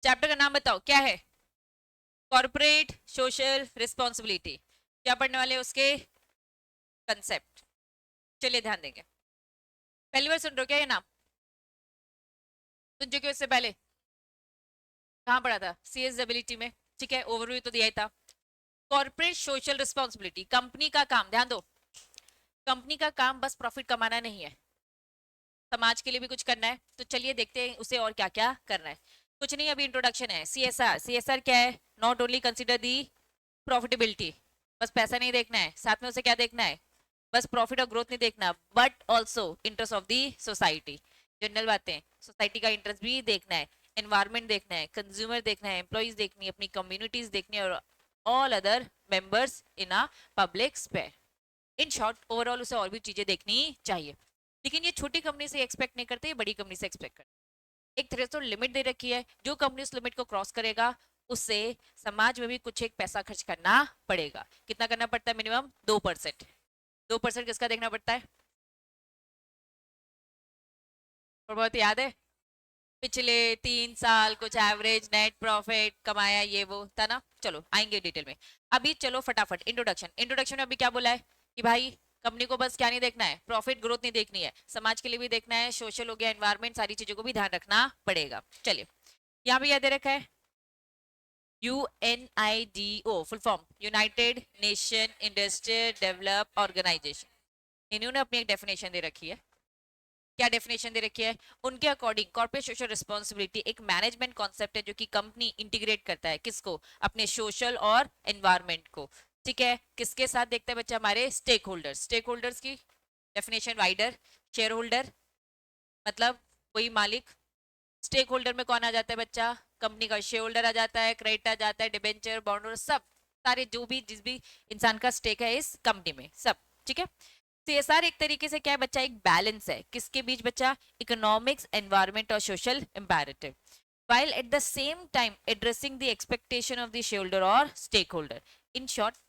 Chapter का नाम बताओ क्या है? Corporate social responsibility. क्या पढ़ने वाले हैं उसके कंसेप्ट? चलिए ध्यान देंगे। पहली बार सुन रहे हो क्या ये नाम? सुन चुके हो इससे पहले? कहाँ पढ़ा था? सीएसडब्ल्यूटी में। ठीक है, ओवरव्यू तो दिया ही था। कॉर्पोरेट सोशल रिस्पॉन्सिबिलिटी, कंपनी का काम, ध्यान दो। कंपनी का काम बस प्रॉफिट कमाना नहीं है, समाज के लिए भी कुछ करना है। तो चलिए देखते हैं उसे और क्या क्या करना है। कुछ नहीं, अभी इंट्रोडक्शन है। सीएसआर, सीएसआर क्या है? Not only consider the profitability, बस पैसा नहीं देखना है, साथ में उसे क्या देखना है? बस प्रॉफिट और ग्रोथ नहीं देखना, but also interest of the society. General बातें, सोसाइटी का इंटरेस्ट भी देखना है, एनवायरमेंट देखना है, कंज्यूमर देखना है, एम्प्लॉइज देखनी है, अपनी कम्युनिटीज देखनी है, और all other members in a public sphere. In short overall उसे और भी चीजें देखनी चाहिए। लेकिन ये छोटी कंपनी से एक्सपेक्ट नहीं करते, ये बड़ी कंपनी से एक्सपेक्ट करते। एक थ्रेशोल्ड लिमिट दे रखी है, जो कंपनी उस लिमिट को क्रॉस करेगा उससे समाज में भी कुछ एक पैसा खर्च करना पड़ेगा। कितना करना पड़ता है? मिनिमम 2%। 2% किसका देखना पड़ता है? और बहुत याद है, पिछले 3 साल कुछ एवरेज नेट प्रॉफिट कमाया, ये वो था ना। चलो आएंगे डिटेल में। अभी चलो फटाफट इंट्रोडक्शन। इंट्रोडक्शन में अभी क्या बोला है कि भाई कंपनी को बस क्या नहीं देखना है? प्रॉफिट ग्रोथ नहीं देखनी है, समाज के लिए भी देखना है, सोशल हो गया, एनवायरमेंट, सारी चीजों को भी ध्यान रखना पड़ेगा। चलिए, यहाँ भी याद दे रखा है UNIDO, full form United Nation industrial develop organisation. इन्होंने अपनी एक डेफिनेशन दे रखी है। क्या डेफिनेशन दे रखी है? उनके अकॉर्डिंग कॉर्पोरेट सोशल रिस्पॉन्सिबिलिटी एक मैनेजमेंट कॉन्सेप्ट है जो कि कंपनी इंटीग्रेट करता है, किसको? अपने सोशल और एनवायरमेंट को। ठीक है, किसके साथ देखता है बच्चा? हमारे स्टेक होल्डर्स। स्टेक होल्डर्स की डेफिनेशन वाइडर, शेयर होल्डर मतलब कोई मालिक। स्टेक होल्डर में कौन आ जाता है बच्चा? कंपनी का शेयर होल्डर आ जाता है, क्रेडिट आ जाता है, डिबेंचर, बॉन्ड, सब सारे जो भी जिस भी इंसान का स्टेक है इस कंपनी में, सब। ठीक है, सीएसआर एक तरीके से क्या है बच्चा? एक बैलेंस है, किसके बीच बच्चा? इकोनॉमिक्स, एनवायरमेंट और social imperative, while at the same time addressing the expectation of the shareholder or stakeholder. In short,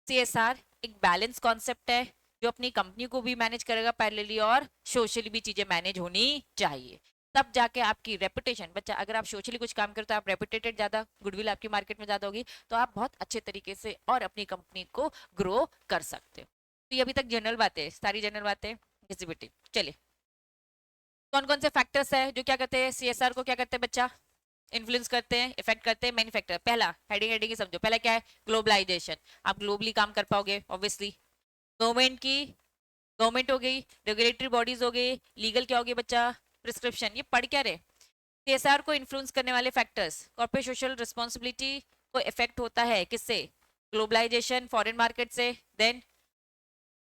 CSR एक बैलेंस कॉन्सेप्ट है जो अपनी कंपनी को भी मैनेज करेगा पैरेलली, और सोशली भी चीजें मैनेज होनी चाहिए। तब जाके आपकी रेपुटेशन बच्चा, अगर आप सोशली कुछ काम करते हो, आप रेपुटेटेड ज्यादा, गुडविल आपकी मार्केट में ज्यादा होगी, तो आप बहुत अच्छे तरीके से और अपनी कंपनी को ग्रो कर सकते हो। तो ये अभी तक जनरल बातें, सारी जनरल बातें एग्जीक्यूटिव। चलिए, कौन कौन से फैक्टर्स है जो क्या करते हैं सीएसआर को? क्या करते हैं बच्चा? इन्फ्लुएंस करते हैं, इफेक्ट करते हैं। मैनी फैक्टर, पहला हेडिंग हेडिंग ही समझो। पहला क्या है? ग्लोबलाइजेशन। आप ग्लोबली काम कर पाओगे ऑब्वियसली। गवर्नमेंट की, गवर्नमेंट हो गई, रेगुलेटरी बॉडीज हो गई, लीगल क्या हो गई बच्चा? प्रिस्क्रिप्शन। ये पढ़ क्या रहे? सीएसआर को इन्फ्लुएंस करने वाले फैक्टर्स, कॉर्पोरेट सोशल रिस्पॉन्सिबिलिटी को इफेक्ट होता है किससे? ग्लोबलाइजेशन, फॉरेन मार्केट से। देन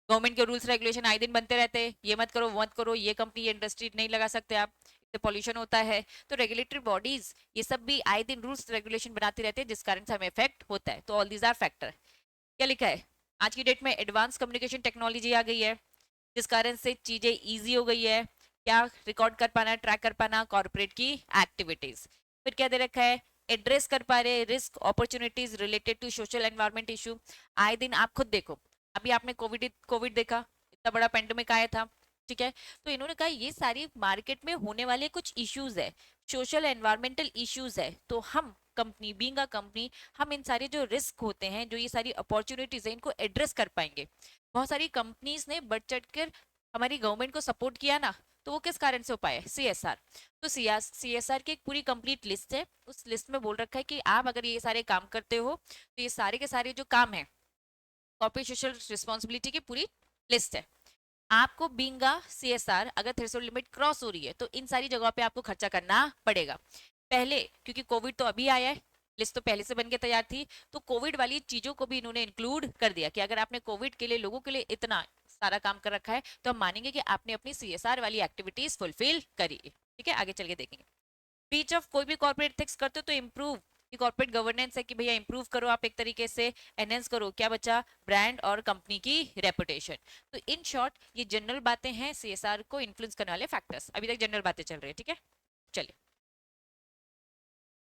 गवर्नमेंट के रूल्स रेगुलेशन आए दिन बनते रहते हैं, ये मत करो वो मत करो, ये कंपनी ये इंडस्ट्री नहीं लगा सकते आप, इससे पॉल्यूशन होता है। तो रेगुलेटरी बॉडीज ये सब भी आए दिन रूल्स रेगुलेशन बनाते रहते हैं, जिस कारण से हमें इफेक्ट होता है। तो ऑल दीज आर फैक्टर। क्या लिखा है? आज की डेट में एडवांस कम्युनिकेशन टेक्नोलॉजी आ गई है, जिस कारण से चीजें ईजी हो गई है। क्या? रिकॉर्ड कर पाना, ट्रैक कर पाना कॉर्पोरेट की एक्टिविटीज। फिर क्या दे रखा है? एड्रेस कर पा रहे risk opportunities related to social environment issue. आए दिन आप खुद देखो, अभी आपने कोविड कोविड देखा, इतना बड़ा पेंडेमिक आया था। ठीक है, तो इन्होंने कहा ये सारी मार्केट में होने वाले कुछ इश्यूज है, सोशल एनवायरमेंटल इश्यूज है, तो हम कंपनी, बीइंग अ कंपनी, हम इन सारे जो रिस्क होते हैं, जो ये सारी अपॉर्चुनिटीज है, इनको एड्रेस कर पाएंगे। बहुत सारी कंपनीज ने बढ़ चढ़ कर हमारी गवर्नमेंट को सपोर्ट किया ना, तो वो किस कारण से हो पाया? सीएसआर। तो सीएसआर की एक पूरी कंप्लीट लिस्ट है, उस लिस्ट में बोल रखा है कि आप अगर ये सारे काम करते हो तो ये सारे के सारे जो काम है कॉर्पोरेट सोशल रिस्पॉन्सिबिलिटी की पूरी लिस्ट है। आपको बीइंग अ सीएसआर अगर थ्रेशोल्ड लिमिट क्रॉस हो रही है तो इन सारी जगहों पे आपको खर्चा करना पड़ेगा। पहले क्योंकि कोविड तो अभी आया है, लिस्ट तो पहले से बन के तैयार थी, तो कोविड वाली चीजों को भी इन्होंने इंक्लूड कर दिया कि अगर आपने कोविड के लिए लोगों के लिए इतना सारा काम कर रखा है तो हम मानेंगे कि आपने अपनी सीएसआर वाली एक्टिविटीज फुलफिल करी। ठीक है, आगे चल के देखेंगे। ब्रीच ऑफ कोई भी कॉर्पोरेट एथिक्स करते हो तो इम्प्रूव की कॉर्पोरेट गवर्नेंस है कि भैया इंप्रूव करो आप एक तरीके से, एनहेंस करो क्या बच्चा? ब्रांड और कंपनी की रेपुटेशन। तो इन शॉर्ट ये जनरल बातें हैं सीएसआर को इन्फ्लुएंस करने वाले फैक्टर्स। अभी तक जनरल बातें चल रही है। ठीक है, चलिए,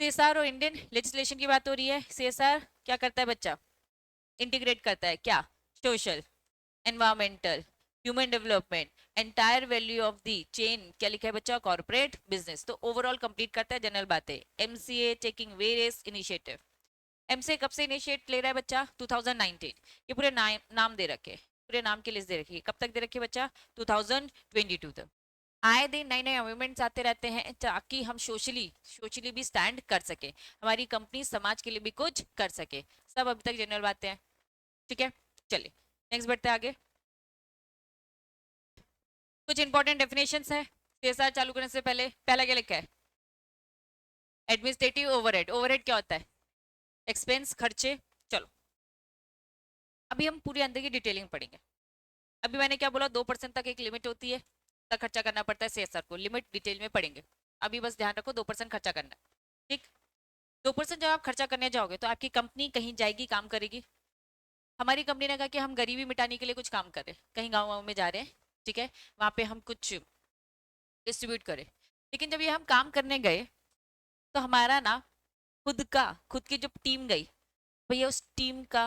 सीएसआर और इंडियन लेजिस्लेशन की बात हो रही है। सीएसआर क्या करता है बच्चा? इंटीग्रेट करता है क्या? Social, environmental, human development, entire value of the chain, क्या लिखा है बच्चा, कॉर्पोरेट बिजनेस। तो ओवरऑल कंप्लीट करता है जनरल बातें। MCA taking various initiative. MCA कब से इनिशिएट ले रहा है बच्चा, 2019। ये पूरे नाम दे रखे, पूरे नाम की लिस्ट दे रखी है, कब तक दे रखी है बच्चा, 2022 तक। आए दिन नए नए अमेंडमेंट्स आते रहते हैं ताकि हम सोशली सोशली भी स्टैंड कर सके, हमारी कंपनी समाज के लिए भी कुछ कर सके। सब अभी तक जनरल बातें हैं, ठीक है। चलिए नेक्स्ट बढ़ते हैं आगे। कुछ इंपॉर्टेंट डेफिनेशंस है सीएसआर चालू करने से पहले। पहला क्या लिखा है, एडमिनिस्ट्रेटिव ओवरहेड। ओवरहेड क्या होता है, एक्सपेंस, खर्चे। चलो अभी हम पूरी अंदर की डिटेलिंग पढ़ेंगे। अभी मैंने क्या बोला, 2% तक एक लिमिट होती है, तक खर्चा करना पड़ता है सीएसआर को, लिमिट डिटेल में पढ़ेंगे। अभी बस ध्यान रखो 2% खर्चा करना है, ठीक। 2% जब आप खर्चा करने जाओगे तो आपकी कंपनी कहीं जाएगी, काम करेगी। हमारी कंपनी ने कहा कि हम गरीबी मिटाने के लिए कुछ काम करें, कहीं गाँव वाँव में जा रहे हैं, ठीक है, वहाँ पे हम कुछ डिस्ट्रीब्यूट करें। लेकिन जब ये हम काम करने गए तो हमारा ना खुद की जो टीम गई, भैया उस टीम का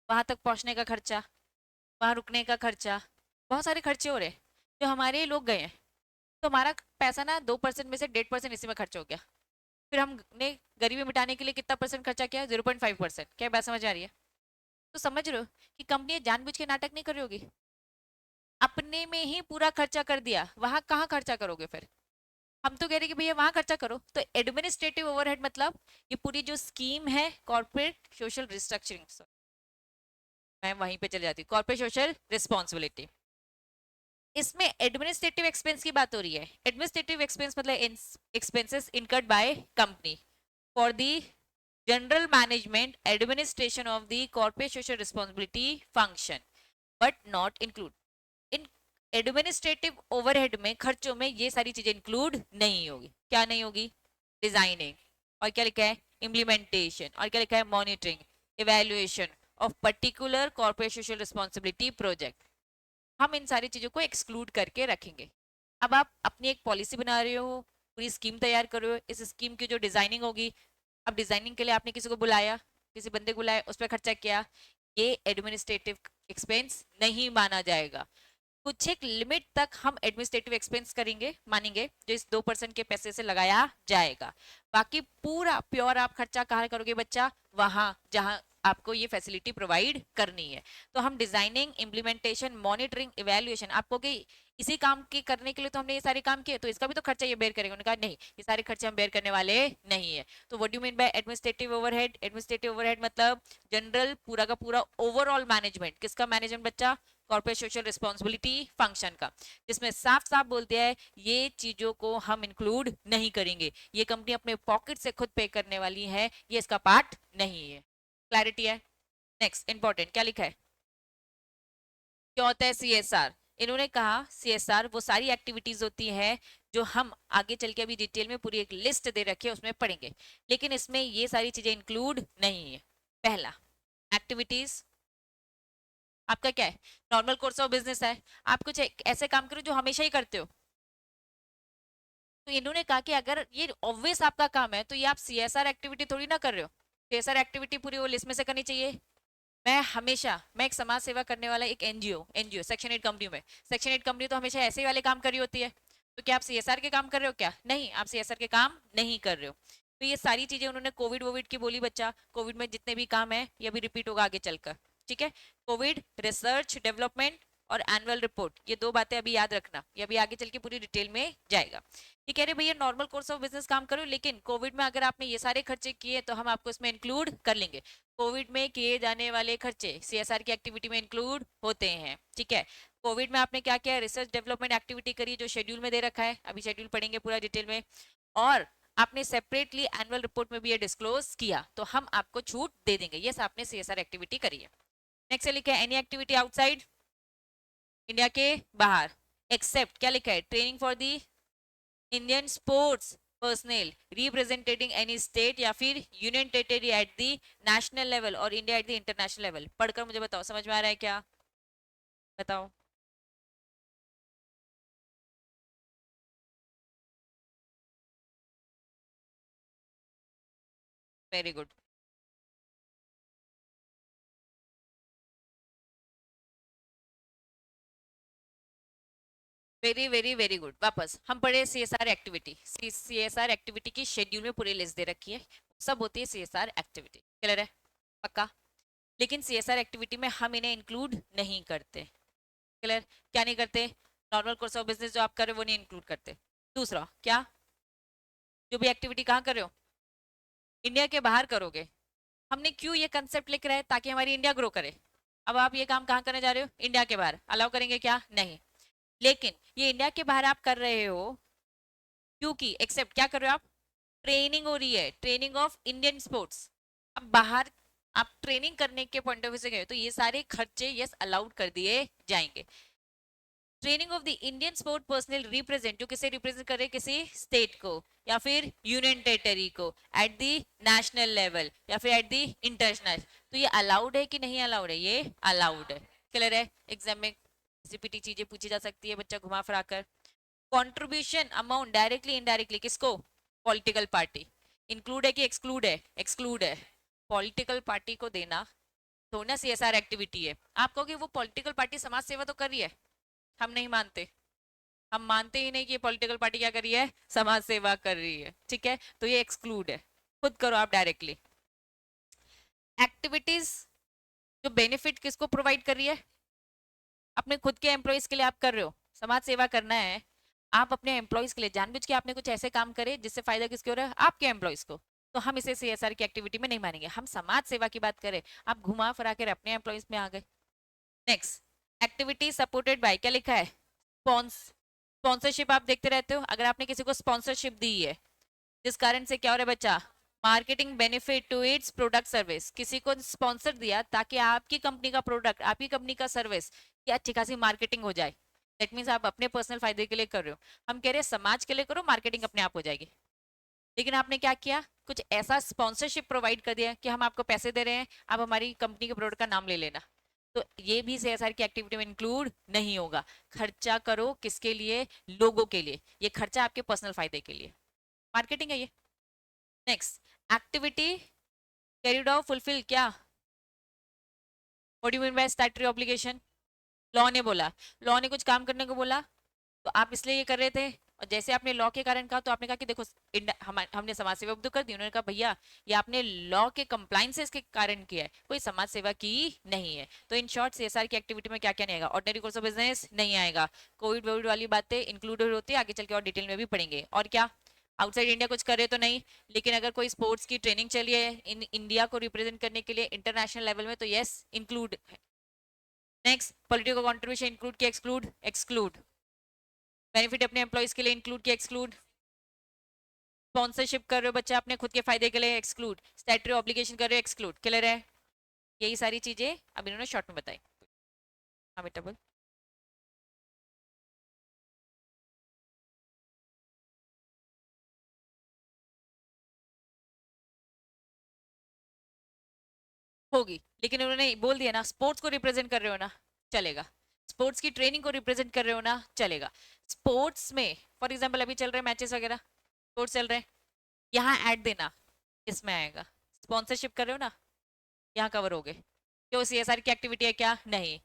वहां तक पहुंचने का खर्चा, वहां रुकने का खर्चा, बहुत सारे खर्चे हो रहे हैं। जो हमारे लोग गए हैं तो हमारा पैसा ना 2% में से 1.5% इसी में खर्च हो गया। फिर हमने गरीबी मिटाने के लिए कितना परसेंट खर्चा किया, 0.5%। क्या बात समझ आ रही है। तो समझ रहे हो कि कंपनी जानबूझ के नाटक नहीं कर रही होगी, अपने में ही पूरा खर्चा कर दिया, वहां कहाँ खर्चा करोगे फिर। हम तो कह रहे कि भैया वहां खर्चा करो। तो एडमिनिस्ट्रेटिव ओवरहेड मतलब ये पूरी जो स्कीम है कॉर्पोरेट सोशल रिस्ट्रक्चरिंग, मैं वहीं पे चले जाती हूँ, कॉर्पोरेट सोशल रिस्पॉन्सिबिलिटी। इसमें एडमिनिस्ट्रेटिव एक्सपेंस की बात हो रही है। एडमिनिस्ट्रेटिव एक्सपेंस मतलब expenses incurred by company for the general management administration of the corporate social responsibility function, but not include in administrative overhead में, खर्चों में ये सारी चीजें इंक्लूड नहीं होगी। क्या नहीं होगी, डिजाइनिंग, और क्या लिखा है, इम्प्लीमेंटेशन, और क्या लिखा है, monitoring, evaluation of particular corporate social responsibility project. हम इन सारी चीजों को एक्सक्लूड करके रखेंगे। अब आप अपनी एक पॉलिसी बना रहे हो, पूरी स्कीम तैयार कर रहे हो, इस स्कीम की जो डिजाइनिंग होगी, अब डिजाइनिंग के लिए आपने किसी को बुलाया, किसी बंदे को बुलाया, उस पर खर्चा किया, ये एडमिनिस्ट्रेटिव एक्सपेंस नहीं माना जाएगा। कुछ एक लिमिट तक हम एडमिनिस्ट्रेटिव एक्सपेंस करेंगे, मानेंगे, जो इस 2% के पैसे से लगाया जाएगा। बाकी पूरा प्योर आप खर्चा कहाँ करोगे बच्चा, वहां जहां आपको ये फैसिलिटी प्रोवाइड करनी है। तो हम डिजाइनिंग, इम्प्लीमेंटेशन, मॉनिटरिंग, इवेल्युएशन, आपको कि इसी काम के करने के लिए तो हमने ये सारे काम किए, तो इसका भी तो खर्चा ये बेयर करेंगे। उन्होंने कहा नहीं, ये सारे खर्चे हम बेयर करने वाले नहीं है। तो what do mean by administrative overhead, administrative overhead मतलब जनरल पूरा का पूरा ओवरऑल मैनेजमेंट, किसका मैनेजमेंट बच्चा, कॉर्पोरेट सोशल रिस्पॉन्सिबिलिटी फंक्शन का, जिसमें साफ साफ बोल दिया है ये चीजों को हम इंक्लूड नहीं करेंगे, ये कंपनी अपने पॉकेट से खुद पे करने वाली है, ये इसका पार्ट नहीं है। क्लैरिटी है। नेक्स्ट इंपॉर्टेंट क्या लिखा है, क्या होता है सीएसआर। इन्होंने कहा सीएसआर वो सारी एक्टिविटीज होती है जो हम आगे चल के अभी डिटेल में पूरी एक लिस्ट दे रखी है उसमें पढ़ेंगे, लेकिन इसमें ये सारी चीजें इंक्लूड नहीं है। पहला, एक्टिविटीज आपका क्या है, नॉर्मल कोर्स ऑफ बिजनेस है, आप कुछ ऐसे काम करो जो हमेशा ही करते हो। तो इन्होंने कहा कि अगर ये ऑब्वियस आपका काम है तो ये आप सीएसआर एक्टिविटी थोड़ी ना कर रहे हो, सीएसआर एक्टिविटी पूरी वो लिस्ट में से करनी चाहिए। मैं एक समाज सेवा करने वाला एक एनजीओ सेक्शन 8 कंपनी में, सेक्शन 8 कंपनी तो हमेशा ऐसे ही वाले काम कर रही होती है। तो क्या आप सीएसआर के काम कर रहे हो, क्या नहीं, आप सीएसआर के काम नहीं कर रहे हो। तो ये सारी चीजें उन्होंने कोविड वोविड की बोली बच्चा, कोविड में जितने भी काम है ये भी रिपीट होगा आगे चलकर, ठीक है। कोविड, रिसर्च डेवलपमेंट और एनुअल रिपोर्ट, ये दो बातें अभी याद रखना, ये अभी आगे चल के पूरी डिटेल में जाएगा। ये कह रहे भैया नॉर्मल कोर्स ऑफ बिजनेस काम करो, लेकिन कोविड में अगर आपने ये सारे खर्चे किए तो हम आपको इसमें इंक्लूड कर लेंगे। कोविड में किए जाने वाले खर्चे सीएसआर की एक्टिविटी में इंक्लूड होते हैं, ठीक है। कोविड में आपने क्या किया, रिसर्च डेवलपमेंट एक्टिविटी करी जो शेड्यूल में दे रखा है, अभी शेड्यूल पढ़ेंगे पूरा डिटेल में। और आपने सेपरेटली एनुअल रिपोर्ट में भी ये डिस्क्लोज किया तो हम आपको छूट दे देंगे, यस आपने सीएसआर एक्टिविटी करी है। नेक्स्ट लिखा है एनी एक्टिविटी आउटसाइड इंडिया के बाहर, एक्सेप्ट क्या लिखा है, training for the Indian sports personal representing any state या फिर union territory at the national level और India at the international level. पढ़कर मुझे बताओ समझ में आ रहा है क्या, बताओ। Very good. Very very very good. वापस हम पढ़े सीएसआर एक्टिविटी। सीएसआर एक्टिविटी की शेड्यूल में पूरी लिस्ट दे रखी है, सब होती है सीएसआर एक्टिविटी। क्लियर है? पक्का? लेकिन सीएसआर एक्टिविटी में हम इन्हें इंक्लूड नहीं करते। क्लियर? क्या नहीं करते? नॉर्मल कोर्स ऑफ बिजनेस जो आप कर रहे हो वो नहीं इंक्लूड करते। दूसरा क्या, जो भी एक्टिविटी कहाँ कर रहे हो, इंडिया के बाहर करोगे। हमने क्यों ये कंसेप्ट लिख रहे हैं? ताकि हमारी इंडिया ग्रो करे। अब आप ये काम कहाँ करने जा रहे हो? इंडिया के बाहर। अलाउ करेंगे क्या? नहीं। लेकिन ये इंडिया के बाहर आप कर रहे हो क्योंकि एक्सेप्ट क्या कर रहे हो आप? ट्रेनिंग हो रही है, ट्रेनिंग ऑफ इंडियन स्पोर्ट्स। अब बाहर आप ट्रेनिंग करने के पॉइंट ऑफ व्यू से गए तो ये सारे खर्चे यस अलाउड कर दिए जाएंगे। Training of the Indian sport personal represent, जो किसे रिप्रेजेंट करे, किसी स्टेट को या फिर यूनियन टेरिटरी को एट द नेशनल लेवल या फिर एट द इंटरनेशनल, तो ये अलाउड है कि नहीं अलाउड है? ये अलाउड है। क्लियर है? एग्जाम में सीपीटी चीजें पूछी जा सकती है बच्चा घुमा फिरा कर। कंट्रीब्यूशन अमाउंट डायरेक्टली इनडायरेक्टली किसको? Political party. इंक्लूड है कि एक्सक्लूड है? एक्सक्लूड है। पॉलिटिकल पार्टी को देना तो ना सीएसआर एक्टिविटी है। आप कहोगे वो पॉलिटिकल पार्टी समाज सेवा तो कर रही है। हम नहीं मानते, हम मानते ही नहीं कि पॉलिटिकल पार्टी क्या कर रही है? समाज सेवा कर रही है। ठीक है, तो ये एक्सक्लूड है। खुद करो आप डायरेक्टली। एक्टिविटीज जो बेनिफिट किसको प्रोवाइड कर रही है? अपने खुद के एम्प्लॉयज के लिए आप कर रहे हो, समाज सेवा करना है। आप अपने एम्प्लॉयज के लिए जानबूझ के आपने कुछ ऐसे काम करे जिससे फायदा किसके हो रहा है? आपके एम्प्लॉयज को। तो हम इसे सीएसआर की एक्टिविटी में नहीं मानेंगे। हम समाज सेवा की बात करें, आप घुमा फिरा कर अपने एम्प्लॉयज में आ गए। नेक्स्ट, एक्टिविटी सपोर्टेड बाय, क्या लिखा है? स्पॉन्सरशिप आप देखते रहते हो। अगर आपने किसी को स्पॉन्सरशिप दी है जिस कारण से क्या हो रहा है बच्चा? Marketing benefit to its product service. किसी को स्पॉन्सर दिया ताकि आपकी कंपनी का प्रोडक्ट, आपकी कंपनी का सर्विस की अच्छी खासी मार्केटिंग हो जाए। दैट मीन्स आप अपने पर्सनल फायदे के लिए कर रहे हो। हम कह रहे हैं समाज के लिए करो, मार्केटिंग अपने आप हो जाएगी। लेकिन आपने क्या किया? कुछ ऐसा स्पॉन्सरशिप प्रोवाइड कर दिया कि हम आपको पैसे दे रहे हैं, आप हमारी कंपनी के प्रोडक्ट का नाम ले लेना। तो ये भी सीएसआर की एक्टिविटी में इंक्लूड नहीं होगा। खर्चा करो किसके लिए? लोगों के लिए। ये खर्चा आपके पर्सनल फायदे के लिए, मार्केटिंग है ये। Next, activity carried out fulfil, क्या what do you mean by statutory obligation? Law ने बोला, लॉ ने कुछ काम करने को बोला तो आप इसलिए ये कर रहे थे। और जैसे आपने लॉ के कारण कहा तो आपने कहा कि देखो हमने समाज सेवा तो कर दी। उन्होंने कहा भैया ये आपने लॉ के कंप्लायंसेस के कारण किया है, कोई समाज सेवा की नहीं है। तो इन शॉर्ट सीएसआर की एक्टिविटी में क्या क्या नहीं आएगा? ऑर्डिनरी कोर्स ऑफ बिजनेस नहीं आएगा। कोविड वोविड वाली बातें इंक्लूडेड होती है, आगे चल के और डिटेल में भी पढ़ेंगे। और क्या, आउटसाइड इंडिया कुछ करे तो नहीं, लेकिन अगर कोई स्पोर्ट्स की ट्रेनिंग चली है इन इंडिया को रिप्रेजेंट करने के लिए इंटरनेशनल लेवल में तो yes include. Next, political contribution include किया, एक्सक्लूड? एक्सक्लूड। बेनिफिट अपने एम्प्लॉइज के लिए इंक्लूड किया, एक्सक्लूड। स्पॉन्सरशिप कर रहे हो बच्चा अपने खुद के फायदे के लिए, एक्सक्लूड। स्टैट्यूटरी ऑब्लिगेशन कर रहे हो, एक्सक्लूड। क्लियर है? यही सारी चीजें अब इन्होंने शॉर्ट में बताई। हाँ बेटा बोल। होगी, लेकिन उन्होंने बोल दिया ना स्पोर्ट्स को रिप्रेजेंट कर रहे हो ना, चलेगा। स्पोर्ट्स की ट्रेनिंग को रिप्रेजेंट कर रहे हो ना, चलेगा। स्पोर्ट्स में फॉर एग्जाम्पल अभी चल रहे हैं मैचेस वगैरह, स्पोर्ट्स चल रहे हैं, यहाँ ऐड देना इसमें आएगा। स्पॉन्सरशिप कर रहे हो ना, यहाँ कवर हो गए। क्यों? सीएसआर की एक्टिविटी है क्या? नहीं।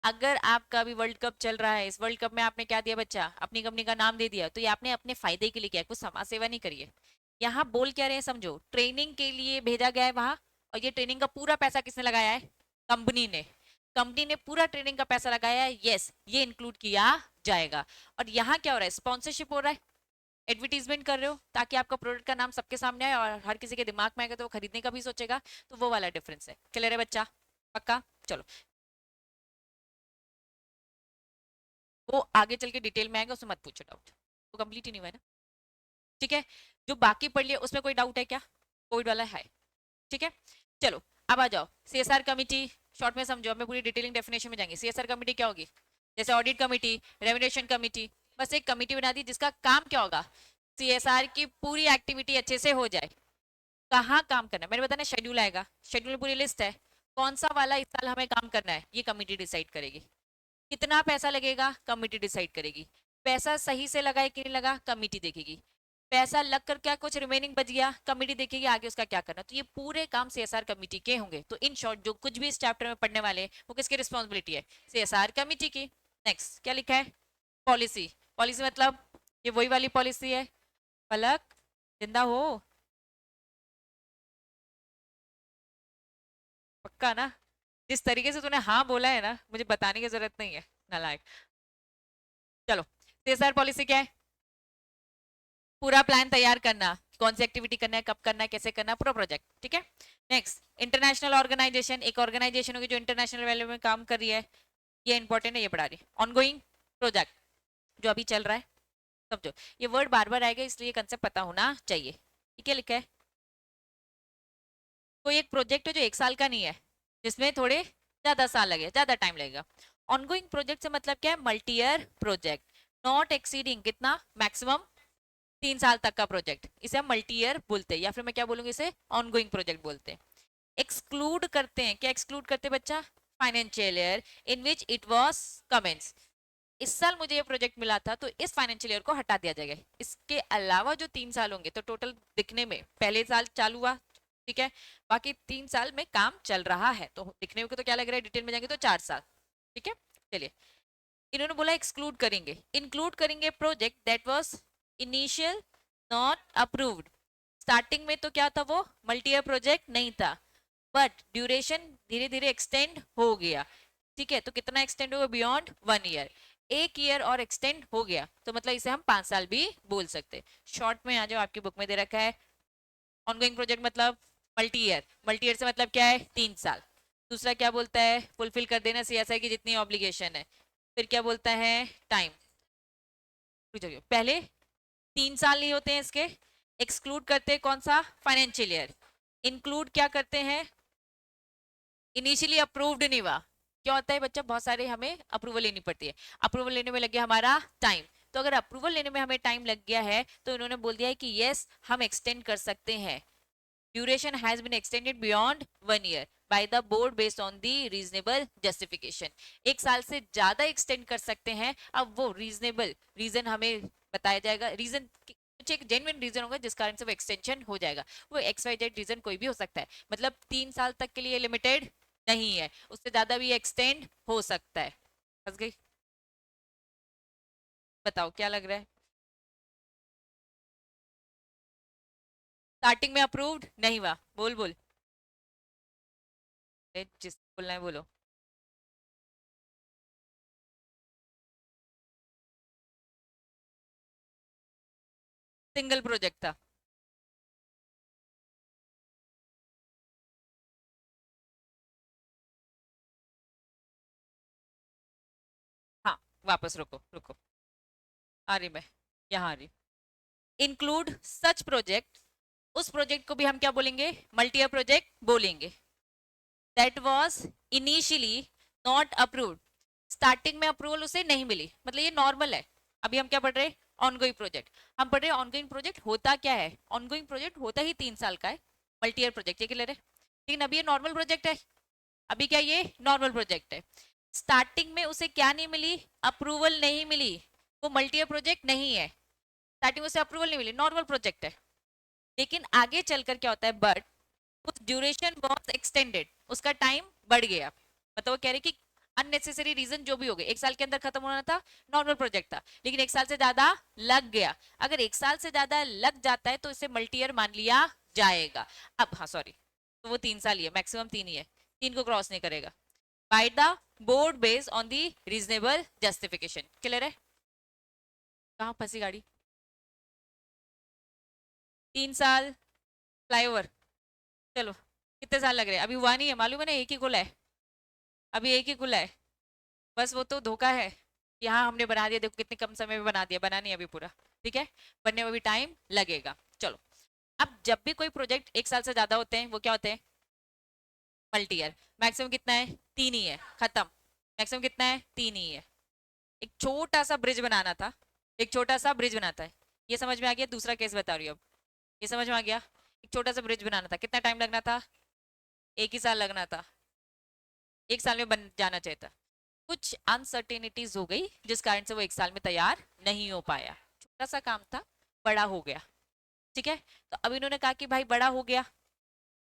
अगर आपका भी वर्ल्ड कप चल रहा है, इस वर्ल्ड कप में आपने क्या दिया बच्चा? अपनी कंपनी का नाम दे दिया, तो ये आपने अपने फायदे के लिए किया, कुछ समाज सेवा नहीं करी है। यहाँ बोल क्या रहे हैं समझो, ट्रेनिंग के लिए भेजा गया है वहां, और ये ट्रेनिंग का पूरा पैसा किसने लगाया है? कंपनी ने। कंपनी ने पूरा ट्रेनिंग का पैसा लगाया है, यस ये इंक्लूड किया जाएगा। और यहाँ क्या हो रहा है? स्पॉन्सरशिप हो रहा है, एडवर्टीजमेंट कर रहे हो ताकि आपका प्रोडक्ट का नाम सबके सामने आए और हर किसी के दिमाग में आएगा तो वो खरीदने का भी सोचेगा। तो वो वाला डिफरेंस है। क्लियर है बच्चा? पक्का? चलो, वो आगे चल के डिटेल में आएगा, उसमें मत पूछो डाउट, वो कंप्लीट ही नहीं हुआ है ना। ठीक है, जो बाकी पढ़ लिया उसमें कोई डाउट है क्या? कोविड वाला है? ठीक है, चलो अब आ जाओ सीएसआर कमिटी। शॉर्ट में समझो, अब मैं पूरी डिटेलिंग डेफिनेशन में जाएंगे। सीएसआर कमिटी क्या होगी? जैसे ऑडिट कमिटी, रेमुनेशन कमिटी, बस एक कमिटी बना दी जिसका काम क्या होगा? सीएसआर की पूरी एक्टिविटी अच्छे से हो जाए। कहाँ काम करना है मैंने बताया, शेड्यूल आएगा, शेड्यूल में पूरी लिस्ट है, कौन सा वाला इस साल हमें काम करना है ये कमिटी डिसाइड करेगी। कितना पैसा लगेगा कमिटी डिसाइड करेगी। पैसा सही से लगा है कि नहीं लगा कमिटी देखेगी। पैसा लग कर क्या कुछ रिमेनिंग बच गया कमिटी देखेगी आगे उसका क्या करना। तो ये पूरे काम सीएसआर कमिटी के होंगे। तो इन शॉर्ट जो कुछ भी इस चैप्टर में पढ़ने वाले हैं वो किसकी रिस्पॉन्सिबिलिटी है? सीएसआर कमिटी की। नेक्स्ट क्या लिखा है? पॉलिसी। पॉलिसी मतलब ये वही वाली पॉलिसी है। पलक, जिंदा हो? पक्का ना? जिस तरीके से तूने हाँ बोला है ना, मुझे बताने की जरूरत नहीं है, नालायक। चलो, सीएसआर पॉलिसी क्या है? पूरा प्लान तैयार करना, कौन सी एक्टिविटी करना है, कब करना है, कैसे करना है, पूरा प्रोजेक्ट, ठीक है। नेक्स्ट, इंटरनेशनल ऑर्गेनाइजेशन, एक ऑर्गेनाइजेशन होगी जो इंटरनेशनल वैल्यू में काम कर रही है, ये इंपॉर्टेंट है, ये पढ़ा रही है। ऑनगोइंग प्रोजेक्ट, जो अभी चल रहा है, समझो। ये वर्ड बार बार आएगा, इसलिए कंसेप्ट पता होना चाहिए। ठीक है, लिखा है। कोई एक प्रोजेक्ट है जो एक साल का नहीं है, जिसमें थोड़े ज्यादा साल लगे, ज्यादा टाइम लगेगा। ऑनगोइंग प्रोजेक्ट से मतलब क्या है? Multi year project, not exceeding कितना, मैक्सिमम 3 साल तक का प्रोजेक्ट, इसे हम मल्टी ईयर बोलते हैं, या फिर मैं क्या बोलूंगी, इसे ऑनगोइंग प्रोजेक्ट बोलते हैं। एक्सक्लूड करते हैं, क्या एक्सक्लूड करते हैं बच्चा? Financial year in which it was commence, इस साल मुझे ये प्रोजेक्ट मिला था तो इस फाइनेंशियल ईयर को हटा दिया जाएगा। इसके अलावा जो 3 साल होंगे तो टोटल दिखने में पहले साल चालू हुआ, ठीक है, बाकी 3 साल में काम चल रहा है, तो दिखने को तो क्या लग रहा है, डिटेल में जाएंगे तो 4 साल, ठीक है। चलिए, इन्होंने बोला एक्सक्लूड करेंगे, इंक्लूड करेंगे project that was initial not approved. Starting में तो क्या था, वो मल्टी ईयर प्रोजेक्ट नहीं था, बट ड्यूरेशन धीरे धीरे एक्सटेंड हो गया, ठीक है। तो कितना एक्सटेंड होगा? बियॉन्ड 1 ईयर, 1 ईयर और एक्सटेंड हो गया, तो मतलब इसे हम 5 साल भी बोल सकते हैं। शॉर्ट में आ जाओ, आपकी बुक में दे रखा है ऑनगोइंग प्रोजेक्ट मतलब मल्टी ईयर, मल्टी ईयर से मतलब क्या है? 3 साल। दूसरा क्या बोलता है? फुलफिल कर देना सीएसआई की जितनी ऑब्लिगेशन है। फिर क्या बोलता है? टाइम। पहले 3 साल नहीं होते हैं इसके। एक्सक्लूड करते हैं कौन सा? Financial year. इंक्लूड क्या करते हैं? इनिशियली अप्रूव्ड नहीं हुआ। क्या होता है बच्चा, बहुत सारे हमें अप्रूवल लेनी पड़ती है, अप्रूवल लेने में लग गया हमारा टाइम, तो अगर अप्रूवल लेने में हमें टाइम लग गया है तो इन्होंने बोल दिया है कि यस हम एक्सटेंड कर सकते हैं। Duration has been extended beyond 1 year by the board based on the reasonable justification. 1 साल से ज्यादा एक्सटेंड कर सकते हैं, अब वो रीजनेबल रीजन हमें बताया जाएगा, रीजन कुछ एक जेन्युइन रीजन होगा जिस कारण से वो एक्सटेंशन हो जाएगा। वो एक्स वाई जेड रीजन कोई भी हो सकता है, मतलब 3 साल तक के लिए लिमिटेड नहीं है, उससे ज्यादा भी एक्सटेंड हो सकता है। फंस गई? बताओ क्या लग रहा है? स्टार्टिंग में अप्रूव्ड नहीं हुआ, बोल बोल, जिस बोलना है बोलो। सिंगल प्रोजेक्ट था। हाँ, वापस रुको रुको, आ रही मैं, यहाँ आ रही। इंक्लूड सच प्रोजेक्ट, उस प्रोजेक्ट को भी हम क्या बोलेंगे? मल्टी ईयर प्रोजेक्ट बोलेंगे। That was initially not approved, starting में अप्रूवल उसे नहीं मिली, मतलब ये नॉर्मल है। अभी हम क्या पढ़ रहे हैं? Ongoing project. हम पढ़ रहे हैं ऑनगोइंग प्रोजेक्ट होता क्या है, ऑनगोइंग प्रोजेक्ट होता ही 3 साल का है, मल्टी ईयर प्रोजेक्ट, ये क्लियर है। लेकिन अभी ये नॉर्मल प्रोजेक्ट है, अभी क्या ये नॉर्मल प्रोजेक्ट है। स्टार्टिंग में उसे क्या नहीं मिली? अप्रूवल नहीं मिली, वो मल्टी ईयर प्रोजेक्ट नहीं है, स्टार्टिंग में उसे अप्रूवल नहीं मिली, नॉर्मल प्रोजेक्ट है। लेकिन आगे चलकर क्या होता है, बट उस ड्यूरेशन वॉज एक्सटेंडेड, उसका टाइम बढ़ गया, मतलब वो कह रहे कि अननेसेसरी रीजन जो भी हो गए, 1 साल के अंदर खत्म होना था, नॉर्मल प्रोजेक्ट था, लेकिन 1 साल से ज्यादा लग गया। अगर 1 साल से ज्यादा लग जाता है तो इसे मल्टी ईयर मान लिया जाएगा। अब हाँ सॉरी, तो वो 3 साल ही है, मैक्सिमम 3 ही है, 3 को क्रॉस नहीं करेगा। Bye the board based on the reasonable justification, clear है? कहाँ फंसी गाड़ी? 3 साल, फ्लाईओवर, चलो कितने साल लग रहे हैं? अभी हुआ नहीं है, मालूम है ना, एक ही खुला है, अभी एक ही खुला है, बस वो तो धोखा है। यहाँ हमने बना दिया, देखो कितने कम समय में बना दिया, बना नहीं अभी पूरा, ठीक है, बनने में भी टाइम लगेगा। चलो, अब जब भी कोई प्रोजेक्ट 1 साल से ज्यादा होते हैं वो क्या होते हैं? Multi year. मैक्सिमम कितना है? 3 ही है, खत्म। मैक्सिमम कितना है? 3 ही है। एक छोटा सा ब्रिज बनाना था, एक छोटा सा ब्रिज बनाता है, ये समझ में आ गया? दूसरा केस बता रही हूँ अब, ये समझ में आ गया? एक छोटा सा ब्रिज बनाना था, कितना टाइम लगना था? 1 ही साल लगना था, 1 साल में बन जाना चाहिए था। कुछ अनसर्टेनिटीज हो गई जिस कारण से वो 1 साल में तैयार नहीं हो पाया, छोटा सा काम था, बड़ा हो गया, ठीक है। तो अब इन्होंने कहा कि भाई बड़ा हो गया,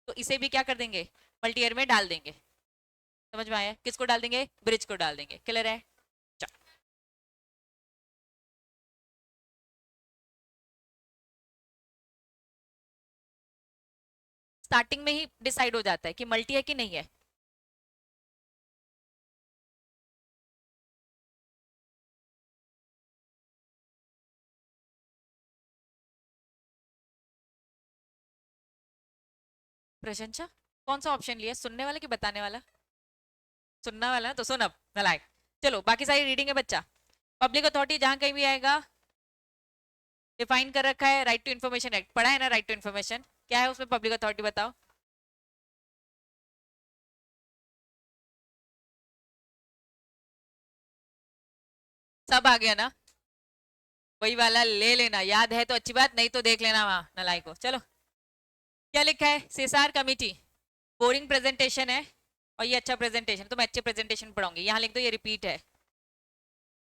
तो इसे भी क्या कर देंगे? मल्टी ईयर में डाल देंगे। समझ में आया? किसको डाल देंगे? ब्रिज को डाल देंगे, क्लियर है? स्टार्टिंग में ही डिसाइड हो जाता है कि मल्टी है कि नहीं है। प्रशंसा, कौन सा ऑप्शन लिया, सुनने वाला कि बताने वाला? सुनने वाला है तो सुन अब नलायक। चलो बाकी सारी रीडिंग है बच्चा। पब्लिक अथॉरिटी जहां कहीं भी आएगा डिफाइन कर रखा है, राइट टू इन्फॉर्मेशन एक्ट पढ़ा है ना, राइट टू इन्फॉर्मेशन क्या है उसमें, पब्लिक अथॉरिटी बताओ। सब आ गया ना, वही वाला ले लेना, याद है तो अच्छी बात, नहीं तो देख लेना वहां नलायक को। चलो क्या लिखा है, सीएसआर कमिटी बोरिंग प्रेजेंटेशन है और ये अच्छा प्रेजेंटेशन, तो मैं अच्छे प्रेजेंटेशन पढ़ाऊंगी, यहाँ लिख दो ये रिपीट है,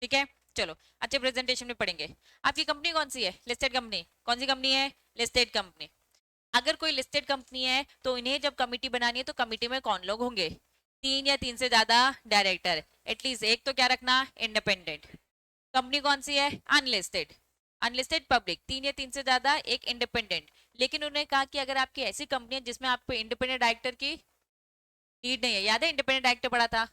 ठीक है। चलो अच्छे प्रेजेंटेशन में पढ़ेंगे। आपकी कंपनी कौन सी है, लिस्टेड कंपनी, कौन सी कंपनी है, लिस्टेड कंपनी। अगर कोई लिस्टेड कंपनी है तो इन्हें जब कमिटी बनानी है तो कमिटी में कौन लोग होंगे, तीन या तीन से ज्यादा डायरेक्टर, एटलीस्ट एक तो क्या रखना, इंडिपेंडेंट। कंपनी कौन सी है, अनलिस्टेड, अनलिस्टेड पब्लिक, तीन या तीन से ज्यादा, एक इंडिपेंडेंट। लेकिन उन्होंने कहा कि अगर आपकी ऐसी कंपनी है जिसमें आपको इंडिपेंडेंट डायरेक्टर की नीड नहीं है, याद है इंडिपेंडेंट डायरेक्टर पढ़ा था,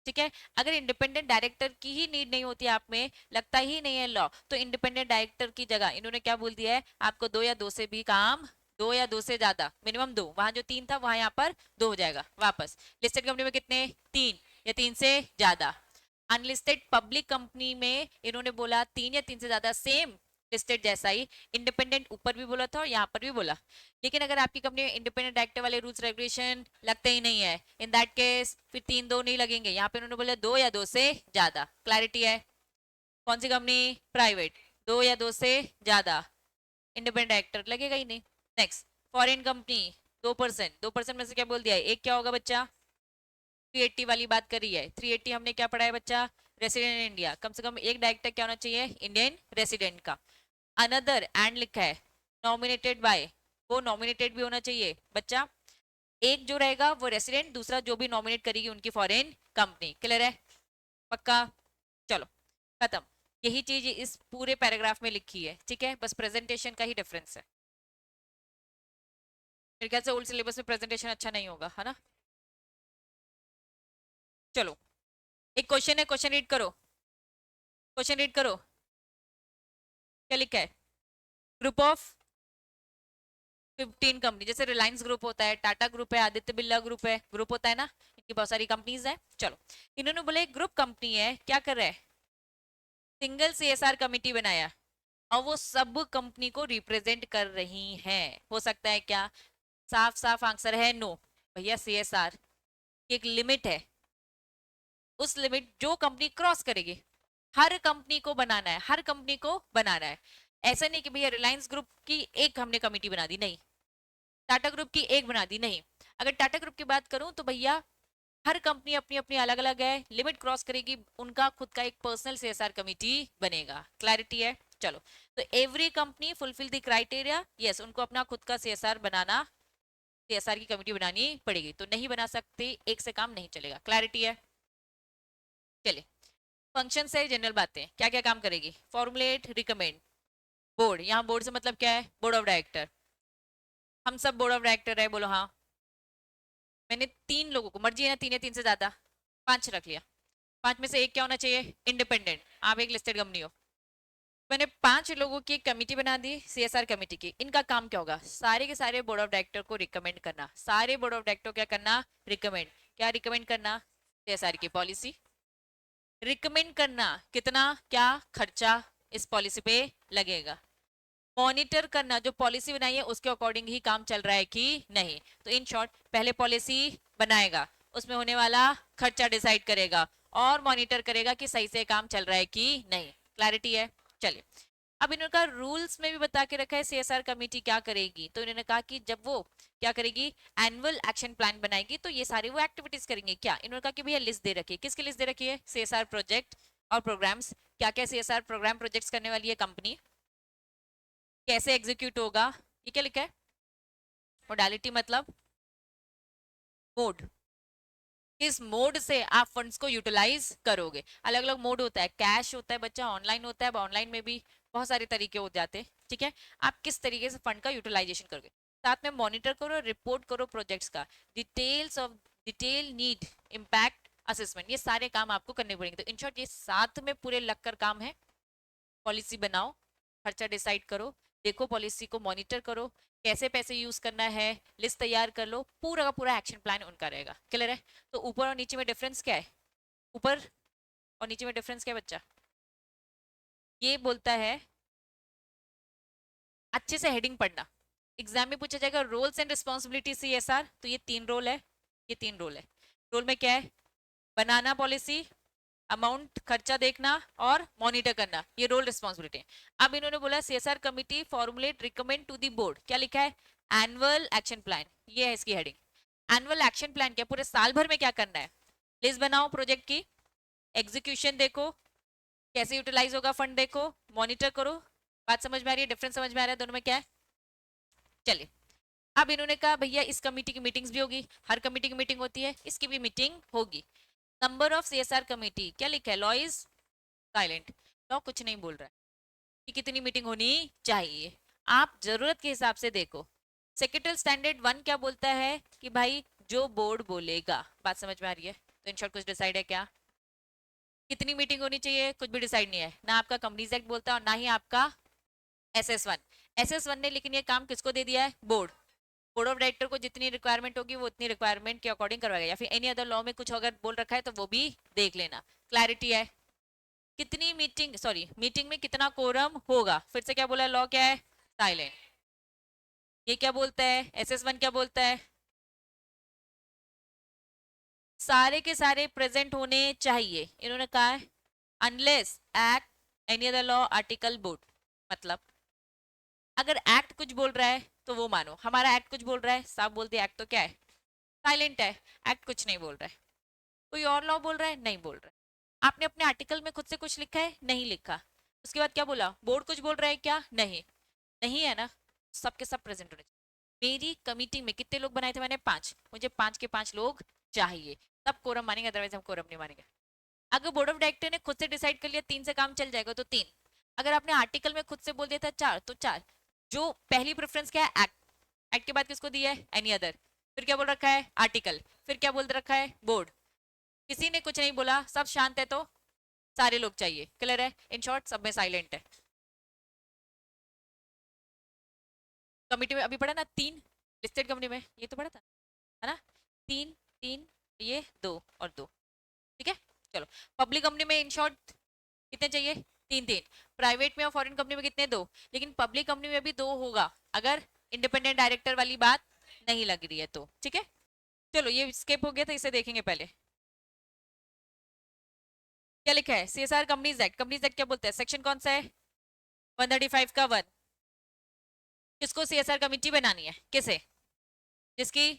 ठीक है। अगर इंडिपेंडेंट डायरेक्टर की ही नीड नहीं होती, आप में लगता ही नहीं है लॉ, तो इंडिपेंडेंट डायरेक्टर की जगह इन्होंने क्या बोल दिया है, आपको दो या दो से भी काम, दो या दो से ज्यादा, मिनिमम दो, वहां जो तीन था वहां यहाँ पर दो हो जाएगा वापस। लिस्टेड कंपनी में कितने, तीन या तीन से ज्यादा। अनलिस्टेड पब्लिक कंपनी में इन्होंने बोला तीन या तीन से ज्यादा, सेम लिस्टेड जैसा ही, इंडिपेंडेंट ऊपर भी बोला था और यहाँ पर भी बोला। लेकिन अगर आपकी कंपनी में इंडिपेंडेंट डायरेक्टर वाले रूल्स रेगुलेशन लगते ही नहीं है, इन दैट केस फिर तीन दो नहीं लगेंगे, यहाँ पे उन्होंने बोला दो या दो से ज्यादा, क्लैरिटी है। कौन सी कंपनी, प्राइवेट, दो या दो से ज्यादा, इंडिपेंडेंट डायरेक्टर लगेगा ही नहीं। नेक्स्ट, फॉरेन कंपनी, 2%, 2% में से क्या बोल दिया है, एक क्या होगा बच्चा, 380 वाली बात करी है, 380 हमने क्या पढ़ा है बच्चा, रेसिडेंट इंडिया, कम से कम एक डायरेक्टर क्या होना चाहिए, इंडियन रेसिडेंट का। अनदर एंड लिखा है, नॉमिनेटेड बाय, वो नॉमिनेटेड भी होना चाहिए बच्चा, एक जो रहेगा वो रेसिडेंट, दूसरा जो भी नॉमिनेट करेगी उनकी फॉरेन कंपनी, क्लियर है, पक्का। चलो खत्म, यही चीज इस पूरे पैराग्राफ में लिखी है, ठीक है, बस प्रेजेंटेशन का ही डिफरेंस है। मेरे ख्याल से ओल्ड सिलेबस में प्रेजेंटेशन अच्छा नहीं होगा, है ना। चलो एक क्वेश्चन है, क्वेश्चन रीड करो, क्वेश्चन रीड करो, क्या लिखा है, ग्रुप ऑफ 15 कंपनी, जैसे रिलायंस ग्रुप होता है, टाटा ग्रुप है, आदित्य बिरला ग्रुप है, ग्रुप होता है ना, इनकी बहुत सारी कंपनीज है। चलो इन्होंने बोले ग्रुप कंपनी है, क्या कर रहा है, सिंगल सीएसआर कमिटी बनाया और वो सब कंपनी को रिप्रेजेंट कर रही हैं, हो सकता है क्या, साफ साफ आंसर है नो। भैया सीएसआर की एक लिमिट है, उस लिमिट जो कंपनी क्रॉस करेगी, हर कंपनी को बनाना है, हर कंपनी को बनाना है। ऐसा नहीं कि भैया रिलायंस ग्रुप की एक हमने कमिटी बना दी, नहीं, टाटा ग्रुप की एक बना दी, नहीं। अगर टाटा ग्रुप की बात करूं तो भैया हर कंपनी अपनी अपनी अलग अलग है, लिमिट क्रॉस करेगी उनका खुद का एक पर्सनल सीएसआर कमिटी बनेगा, क्लैरिटी है। चलो तो every company fulfil the criteria, yes उनको अपना खुद का सीएसआर बनाना, सीएसआर की कमिटी बनानी पड़ेगी, तो नहीं बना सकते, एक से काम नहीं चलेगा, क्लैरिटी है। चलिए फंक्शन से जनरल बातें, क्या क्या काम करेगी, फॉर्मुलेट, रिकमेंड, बोर्ड, यहाँ बोर्ड से मतलब क्या है, बोर्ड ऑफ डायरेक्टर, हम सब बोर्ड ऑफ डायरेक्टर है, बोलो हाँ। मैंने तीन लोगों को, मर्जी है ना, तीन या तीन से ज्यादा, पांच रख लिया, पांच में से एक क्या होना चाहिए, इंडिपेंडेंट, आप एक लिस्टेड कंपनी हो। मैंने पांच लोगों की एक कमेटी बना दी, सीएसआर कमेटी की, इनका काम क्या होगा, सारे के सारे बोर्ड ऑफ डायरेक्टर को रिकमेंड करना, सारे बोर्ड ऑफ डायरेक्टर क्या करना, रिकमेंड, क्या रिकमेंड करना, सीएसआर की पॉलिसी, रिकमेंड करना कितना, क्या खर्चा इस पॉलिसी पे लगेगा, मॉनिटर करना जो पॉलिसी बनाई है उसके अकॉर्डिंग ही काम चल रहा है कि नहीं। तो इन शॉर्ट पहले पॉलिसी बनाएगा, उसमें होने वाला खर्चा डिसाइड करेगा और मॉनिटर करेगा कि सही से काम चल रहा है कि नहीं, क्लैरिटी है। चलिए अब इन्होंने रूल्स में भी बता के रखा है सीएसआर कमेटी क्या करेगी, तो इन्होंने कहा कि जब वो क्या करेगी, एनुअल एक्शन प्लान बनाएगी, तो ये सारी वो एक्टिविटीज करेंगे, क्या इन्होंने कहा कि भैया लिस्ट दे रखी है, किसकी लिस्ट दे रखी है, सीएसआर प्रोजेक्ट और प्रोग्राम्स, क्या क्या सीएसआर प्रोग्राम प्रोजेक्ट्स करने वाली है कंपनी, कैसे एग्जीक्यूट होगा, ये क्या लिखा है, मोडालिटी मतलब मोड, किस मोड से आप फंड्स को यूटिलाइज करोगे, अलग अलग मोड होता है, कैश होता है बच्चा, ऑनलाइन होता है, ऑनलाइन में भी बहुत सारे तरीके हो जाते हैं, ठीक है, आप किस तरीके से फंड का यूटिलाइजेशन करोगे, साथ में मॉनिटर करो, रिपोर्ट करो प्रोजेक्ट्स का, डिटेल नीड इम्पैक्ट असेसमेंट, ये सारे काम आपको करने पड़ेंगे। तो इन शॉर्ट ये साथ में पूरे लगकर काम है। पॉलिसी बनाओ, खर्चा डिसाइड करो, देखो पॉलिसी को मॉनिटर करो, कैसे पैसे यूज करना है, लिस्ट तैयार कर लो, पूरा का पूरा एक्शन प्लान उनका रहेगा। क्लियर है? तो ऊपर और नीचे में डिफरेंस क्या है? ऊपर और नीचे में डिफरेंस क्या है बच्चा? ये बोलता है अच्छे से हेडिंग पढ़ना। एग्जाम में पूछा जाएगा रोल्स एंड रिस्पॉन्सिबिलिटी सीएसआर, तो ये 3 रोल है, ये 3 रोल है। रोल में क्या है? बनाना पॉलिसी, अमाउंट खर्चा देखना और मॉनिटर करना, ये रोल रिस्पॉन्सिबिलिटी है। अब इन्होंने बोला CSR committee formulate recommend to the board, क्या लिखा है? एनुअल एक्शन प्लान, ये है इसकी हेडिंग। एनुअल एक्शन प्लान क्या? पूरे साल भर में क्या करना है? लिस्ट बनाओ प्रोजेक्ट की, एग्जीक्यूशन देखो, कैसे यूटिलाइज होगा फंड देखो, मॉनिटर करो। बात समझ में आ रही है? डिफरेंस समझ में आ रहा है दोनों में क्या है? चलिए, अब इन्होंने कहा भैया इस कमेटी की मीटिंग्स भी होगी, हर कमेटी की मीटिंग होती है, इसकी भी मीटिंग होगी। नंबर ऑफ सीएसआर कमेटी, क्या लिखा है? लॉ इज साइलेंट, लॉ कुछ नहीं बोल रहा है कि कितनी मीटिंग होनी चाहिए, आप जरूरत के हिसाब से देखो। सेक्रेटरी स्टैंडर्ड 1 क्या बोलता है कि भाई जो बोर्ड बोलेगा। बात समझ में आ रही है? तो इन शॉर्ट कुछ डिसाइड है क्या? कितनी मीटिंग होनी चाहिए? कुछ भी डिसाइड नहीं है ना, आपका कंपनीज एक्ट बोलता है और ना ही आपका SS1। SS1 ने लेकिन ये काम किसको दे दिया है? बोर्ड। बोर्ड ऑफ डायरेक्टर को जितनी रिक्वायरमेंट होगी वो उतनी रिक्वायरमेंट के अकॉर्डिंग करवाएगा, या फिर एनी अदर लॉ में कुछ अगर बोल रखा है तो वो भी देख लेना। क्लैरिटी है? कितनी मीटिंग, सॉरी मीटिंग में कितना कोरम होगा, फिर से क्या बोला? लॉ क्या है? साइलेंट। ये क्या बोलता है? SS1 क्या बोलता है? सारे के सारे प्रेजेंट होने चाहिए, इन्होंने कहा है unless act any other law article board. मतलब अगर एक्ट कुछ बोल रहा है तो वो मानो, हमारा एक्ट कुछ बोल रहा है, साफ बोल दिया एक्ट तो क्या है? साइलेंट है, एक्ट कुछ नहीं बोल रहा है। कोई और लॉ बोल रहा है? नहीं बोल रहा है। आपने अपने आर्टिकल में खुद से कुछ लिखा है? नहीं लिखा। उसके बाद क्या बोला? बोर्ड कुछ बोल रहा है क्या? नहीं। नहीं है ना, सबके सब प्रेजेंट होने चाहिए। मेरी कमिटी में कितने लोग बनाए थे मैंने? 5, मुझे 5 के 5 लोग चाहिए, तब कोरम मानेंगे, अदरवाइज हम कोरम नहीं मानेंगे। अगर बोर्ड ऑफ डायरेक्टर ने खुद से डिसाइड कर लिया 3 से काम चल जाएगा तो 3, अगर आपने आर्टिकल में खुद से बोल दिया था 4 तो 4। जो पहली प्रेफरेंस क्या है? एक्ट। एक्ट के बाद किसको दिया है? Any other. फिर क्या बोल रखा है? आर्टिकल। फिर क्या बोल रखा है? बोर्ड। किसी ने कुछ नहीं बोला, सब शांत है, तो सारे लोग चाहिए। क्लियर है? इन शॉर्ट सब में साइलेंट है। कमिटी में अभी पढ़ा ना 3, लिस्टेड कंपनी में ये तो पढ़ा था, है ना? 3 3, ये 2 और 2। ठीक है, चलो। पब्लिक कंपनी में इन शॉर्ट कितने चाहिए? 3 3। प्राइवेट में और फॉरेन कंपनी में कितने? 2। लेकिन पब्लिक कंपनी में भी 2 होगा अगर इंडिपेंडेंट डायरेक्टर वाली बात नहीं लग रही है तो। ठीक है, चलो ये स्किप हो गया था, इसे देखेंगे पहले। क्या लिखा है? CSR companies act, companies act क्या बोलता है? सेक्शन कौन सा है? 135 का 1। किसको सीएसआर कमेटी बनानी है? किसे? जिसकी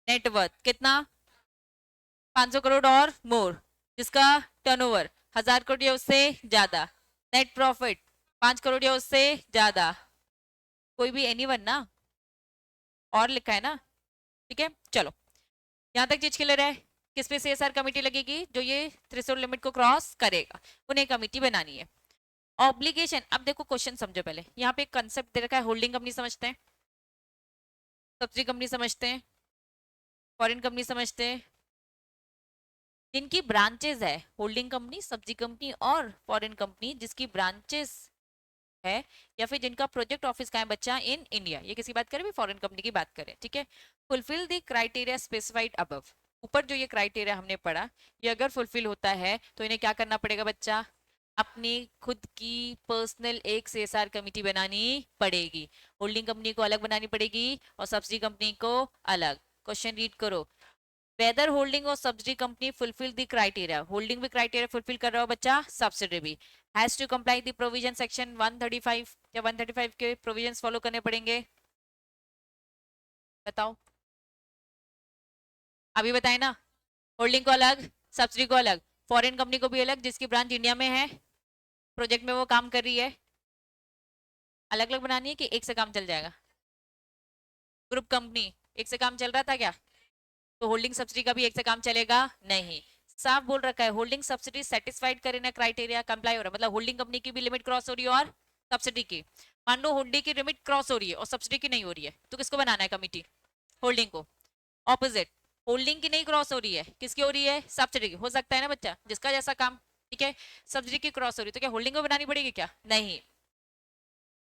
नेटवर्थ कितना? 500 करोड़ और मोर, जिसका टर्नओवर 1000 करोड़ या उससे ज्यादा, नेट प्रॉफिट 5 करोड़ या उससे ज्यादा, कोई भी एनीवन ना, और लिखा है ना? ठीक है, चलो यहाँ तक चीज क्लियर है? किस पे सीएसआर कमेटी लगेगी? जो ये थ्रेशोल्ड लिमिट को क्रॉस करेगा उन्हें कमेटी बनानी है। ऑब्लिगेशन, अब देखो क्वेश्चन समझो पहले। यहाँ पे एक कंसेप्ट दे रखा है, होल्डिंग कंपनी समझते हैं, सब्सिडी कंपनी समझते हैं, फॉरेन कंपनी समझते हैं। जिनकी ब्रांचेस है, होल्डिंग कंपनी, सब्सिडी कंपनी और फॉरेन कंपनी जिसकी ब्रांचेस है, या फिर जिनका प्रोजेक्ट ऑफिस का है बच्चा इन इंडिया, ये किसी बात करें? भी फॉरेन कंपनी की बात करें, ठीक है। Fulfil the criteria specified above, ऊपर जो ये क्राइटेरिया हमने पढ़ा, ये अगर फुलफिल होता है तो इन्हें क्या करना पड़ेगा बच्चा? अपनी खुद की पर्सनल एक सीएसआर कमेटी बनानी पड़ेगी। होल्डिंग कंपनी को अलग बनानी पड़ेगी और सब्सिडी कंपनी को अलग। क्वेश्चन रीड करो, वेदर होल्डिंग और subsidiary company fulfil the criteria, holding भी क्राइटेरिया फुलफिल कर रहा हो बच्चा, सब्सिडी भी has to comply the provision section 135 या 135 के प्रोविजंस फॉलो करने पड़ेंगे। बताओ, अभी बताए ना, होल्डिंग को अलग, सब्सिडी को अलग, फॉरेन कंपनी को भी अलग, जिसकी ब्रांच इंडिया में है, प्रोजेक्ट में वो काम कर रही है, अलग अलग बनानी है कि एक से काम चल जाएगा? ग्रुप कंपनी एक से काम चल रहा था क्या? तो होल्डिंग सब्सिडी का भी एक से काम चलेगा नहीं। साफ बोल रखा है होल्डिंग सब्सिडी सेटिस्फाइड करे ना क्राइटेरिया, कंप्लाई हो रहा है, मतलब होल्डिंग कंपनी की भी लिमिट क्रॉस हो रही है और सब्सिडी की। मान लो होल्डिंग की लिमिट क्रॉस हो रही है और सब्सिडी की नहीं हो रही है, तो किसको बनाना है कमिटी? होल्डिंग को। ऑपोजिट, होल्डिंग की नहीं क्रॉस हो रही है, किसकी हो रही है? सब्सिडी की। हो सकता है ना बच्चा, जिसका जैसा काम, ठीक है। सब्सिडी की क्रॉस हो रही है तो क्या होल्डिंग को बनानी पड़ेगी क्या? नहीं,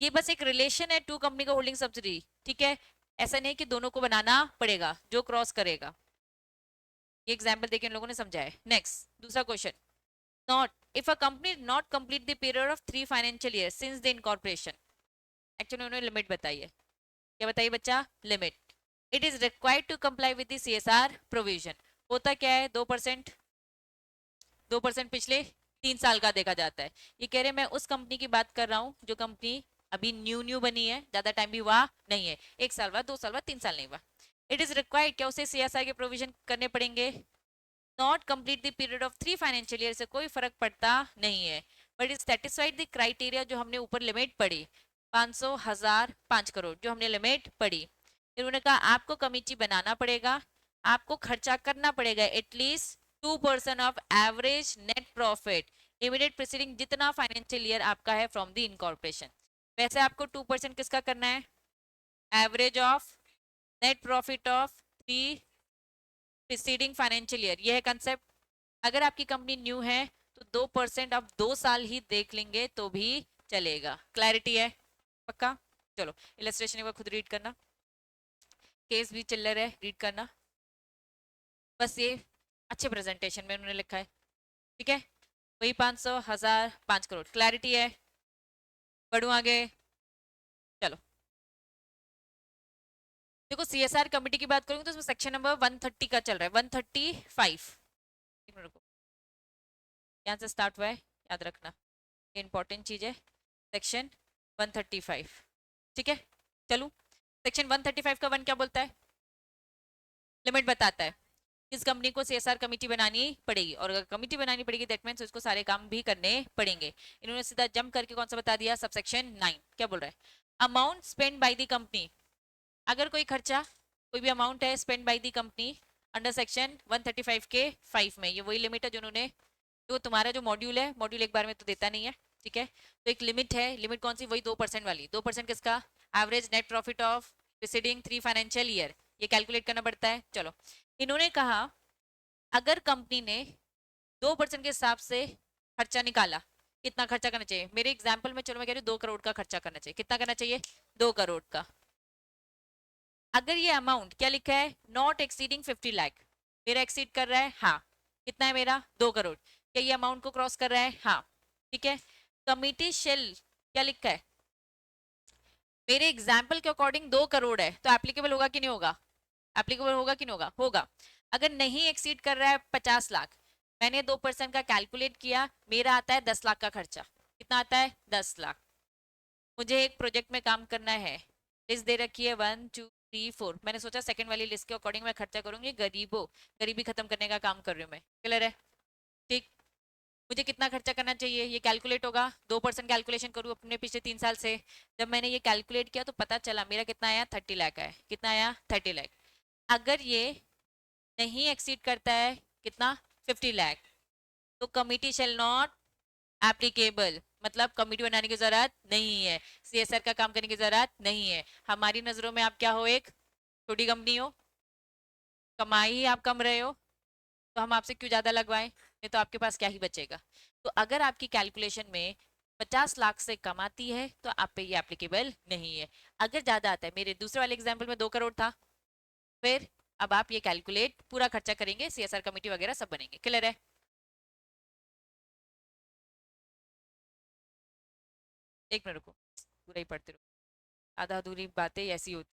ये बस एक रिलेशन है टू कंपनी का होल्डिंग सब्सिडी, ठीक है। ऐसा नहीं कि दोनों को बनाना पड़ेगा, जो क्रॉस करेगा। ये एग्जाम्पल देके इन लोगों ने समझा है। नेक्स्ट, दूसरा question. Not, if a company not complete the period of 3 financial year since the incorporation. Actually उन्होंने लिमिट बताई है। क्या बताइए बच्चा? Limit. It is required to comply with the CSR provision. होता क्या है? 2%, 2% पिछले 3 साल का देखा जाता है। ये कह रहे मैं उस कंपनी की बात कर रहा हूँ जो कंपनी अभी न्यू न्यू बनी है, ज्यादा टाइम भी हुआ नहीं है, 1 साल बाद, 2 साल बाद, 3 साल नहीं हुआ। इट इज रिक्वायर्ड, क्या उसे सीएसआर के प्रोविजन करने पड़ेंगे? Not complete the period of 3 financial year से कोई फर्क पड़ता नहीं है, but is satisfied the criteria, जो हमने ऊपर लिमिट पढ़ी 500, 1000, 5 करोड़, जो हमने लिमिट पढ़ी। फिर उन्होंने कहा आपको कमेटी बनाना पड़ेगा, आपको खर्चा करना पड़ेगा at least 2% of average net profit immediate preceding, जितना फाइनेंशियल ईयर आपका है फ्रॉम द इनकॉर्पोरेशन। वैसे आपको 2% किसका करना है? Average of net profit of 3 preceding financial year, यह है कंसेप्ट। अगर आपकी कंपनी न्यू है तो 2% आप 2 साल ही देख लेंगे तो भी चलेगा। क्लैरिटी है? पक्का? चलो इलस्ट्रेशन एक बार खुद रीड करना, केस भी चिल्लर है, रीड करना। बस ये अच्छे प्रेजेंटेशन में उन्होंने लिखा है, ठीक है। वही 500, 1000, 5 करोड़। क्लैरिटी है? बढ़ू आगे? चलो देखो, सीएसआर कमेटी की बात करूंगी तो उसमें सेक्शन नंबर 130 का चल रहा है, 135। यहाँ से स्टार्ट हुआ है, याद रखना, ये इंपॉर्टेंट चीज है। सेक्शन 135, ठीक है। चलो, सेक्शन 135 का 1 क्या बोलता है? लिमिट बताता है किस कंपनी को सीएसआर कमेटी बनानी पड़ेगी, और अगर कमेटी बनानी पड़ेगी दैट मींस उसको सारे काम भी करने पड़ेंगे। इन्होंने सीधा जंप करके कौन सा बता दिया? सबसेक्शन 9 क्या बोल रहा है? Amount spend by the company, अगर कोई खर्चा, कोई भी अमाउंट है spend by the company under section 135 के 5 में, ये वही लिमिट है जो उन्होंने, तो तुम्हारा जो मॉड्यूल है, मॉड्यूल एक बार में तो देता नहीं है, ठीक है। तो एक लिमिट है, लिमिट कौन सी? वही 2% वाली। 2% किसका? Average net profit of preceding 3 financial year, ये कैलकुलेट करना पड़ता है। चलो, इन्होंने कहा अगर कंपनी ने 2% के हिसाब से खर्चा निकाला, कितना खर्चा करना चाहिए? मेरे एग्जाम्पल में, चलो मैं कह रही हूँ 2 करोड़ का खर्चा करना चाहिए। कितना करना चाहिए? 2 करोड़ का। अगर ये अमाउंट क्या लिखा है? नॉट एक्सीडिंग 50 लाख, मेरा एक्सीड कर रहा है, हाँ। कितना है मेरा? 2 करोड़। क्या ये अमाउंट को क्रॉस कर रहा है? हाँ, ठीक है। कमिटी शेल क्या लिखा है? मेरे एग्जाम्पल के अकॉर्डिंग 2 करोड़ है, तो एप्लीकेबल होगा कि नहीं होगा? एप्लीकेबल होगा कि नहीं होगा? होगा। अगर नहीं एक्सीड कर रहा है 50 लाख, मैंने 2% का कैलकुलेट किया, मेरा आता है 10 लाख का खर्चा। कितना आता है? 10 लाख। मुझे एक प्रोजेक्ट में काम करना है, लिस्ट दे रखी है 1 2 3 4, मैंने सोचा सेकंड वाली लिस्ट के अकॉर्डिंग मैं खर्चा करूंगी, गरीबी खत्म करने का काम कर रही हूँ मैं। क्लियर है? ठीक। मुझे कितना खर्चा करना चाहिए ये कैलकुलेट होगा, 2% कैलकुलेशन करूँ अपने पिछले 3 साल से। जब मैंने ये कैलकुलेट किया तो पता चला मेरा कितना आया? 30 लाख आया। कितना आया? 30 लाख। अगर ये नहीं एक्सीड करता है, कितना? 50 लाख, तो कमिटी शेल नॉट एप्लीकेबल, मतलब कमिटी बनाने की जरूरत नहीं है, सीएसआर का काम करने की जरूरत नहीं है। हमारी नजरों में आप क्या हो? एक छोटी कंपनी हो, कमाई ही आप कम रहे हो, तो हम आपसे क्यों ज्यादा लगवाएं? नहीं तो आपके पास क्या ही बचेगा। तो अगर आपकी कैलकुलेशन में 50 लाख से कम आती है तो आप पे ये एप्लीकेबल नहीं है। अगर ज्यादा आता है, मेरे दूसरे वाले एग्जाम्पल में 2 करोड़ था, फिर अब आप ये कैलकुलेट पूरा खर्चा करेंगे, सीएसआर कमेटी वगैरह सब बनेंगे। क्लियर है? एक मिनट रुको, पूरा ही पढ़ते रहो, आधा अधूरी बातें ऐसी होती।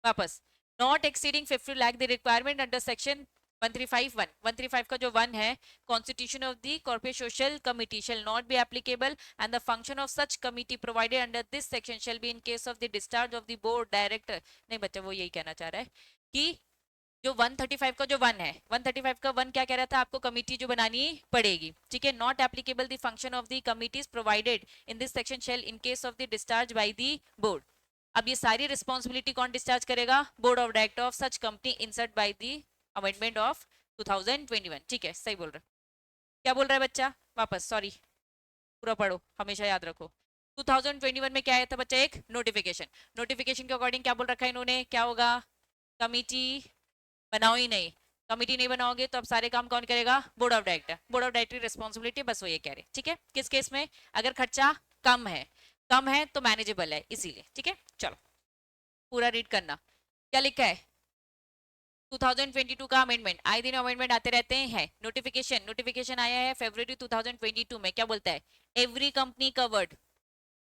वापस, not exceeding 50 lakh, the requirement under section 135 135 का जो 1 है, constitution of the corporate social committee shall not be applicable and the function of such committee provided under this section shall be in case of the discharge of the board director. नहीं बच्चा, वो यही कहना चाह रहा है कि जो 135 का जो 1 है, 135 का 1 क्या कह रहा था? आपको कमिटी जो बनानी पड़ेगी, ठीक है। Not applicable the function of the committees provided in this section shall in case of the discharge by the board. अब ये सारी रिस्पॉन्सिबिलिटी कौन डिस्चार्ज करेगा? Board of director of such company insert by the amendment of 2021। ठीक है, सही बोल रहा है। क्या बोल रहा है बच्चा? वापस, सॉरी, पूरा पढ़ो, हमेशा याद रखो। 2021 में क्या आया था बच्चा, एक नोटिफिकेशन। नोटिफिकेशन के अकॉर्डिंग क्या बोल रखा है इन्होंने, क्या होगा, कमिटी बनाओ ही नहीं, कमिटी नहीं बनाओगे तो अब सारे काम कौन करेगा, board of director. Board of director responsibility, बस वो ये कह रहे, ठीक है। किस केस में, अगर खर्चा कम है, कम है तो मैनेजेबल है इसीलिए, ठीक है। चलो पूरा रीड करना, क्या लिखा है। 2022 का अमेंडमेंट, आए दिन अमेंडमेंट आते रहते हैं। नोटिफिकेशन, नोटिफिकेशन आया है फरवरी 2022 में, क्या बोलता है, एवरी कंपनी कवर्ड,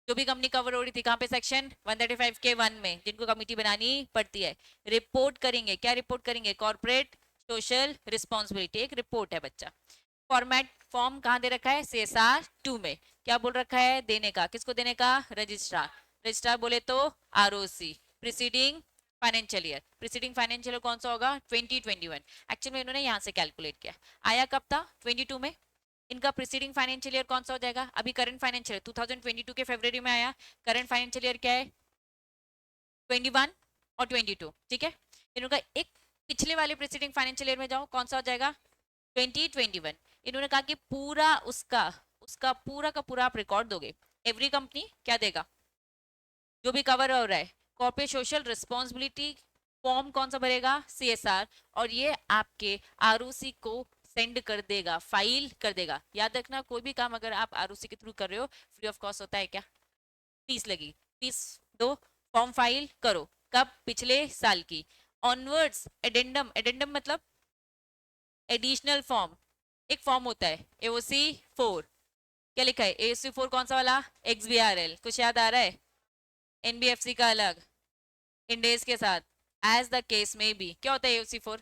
जो भी कंपनी कवर हो रही थी, कहाँ पे, सेक्शन 135 के 1 में, जिनको कमिटी बनानी पड़ती है, रिपोर्ट करेंगे। क्या रिपोर्ट करेंगे, कॉर्पोरेट सोशल रिस्पॉन्सिबिलिटी, एक रिपोर्ट है बच्चा। फॉर्मेट, फॉर्म कहाँ दे रखा है, CSR 2 में। क्या बोल रखा है, देने का, किसको देने का, रजिस्ट्रार। रजिस्ट्रार बोले तो ROC, preceding financial year. Preceding financial year कौन सा होगा, 2021। एक्चुअली में इन्होंने यहाँ से कैलकुलेट किया, आया कब था, 22 में। इनका प्रीसीडिंग फाइनेंशियल ईयर कौन सा हो जाएगा, अभी करंट फाइनेंशियल 2022 के फरवरी में आया, करंट फाइनेंशियल ईयर क्या है, 21 और 22, ठीक है। इनका एक पिछले वाले प्रीसीडिंग फाइनेंशियल ईयर में जाओ, कौन सा हो जाएगा, 2021। इन्होंने कहा कि पूरा उसका उसका पूरा का पूरा आप रिकॉर्ड दोगे। एवरी कंपनी क्या देगा, जो भी कवर हो रहा है, कॉर्पोरेट सोशल रिस्पॉन्सिबिलिटी फॉर्म कौन सा भरेगा, CSR, और ये आपके ROC को सेंड कर देगा, फाइल कर देगा। याद रखना, कोई भी काम अगर आप ROC के थ्रू कर रहे हो, फ्री ऑफ कॉस्ट होता है क्या, फीस लगी, फीस दो, फॉर्म फाइल करो, कब, पिछले साल की। ऑनवर्ड्स एडेंडम, एडेंडम मतलब एडिशनल फॉर्म, एक फॉर्म होता है AOC 4, क्या लिखा है AOC 4 कौन सा वाला, XBRL, कुछ याद आ रहा है, NBFC का अलग, इंडेज के साथ, एज द केस में बी। क्या होता है AOC 4,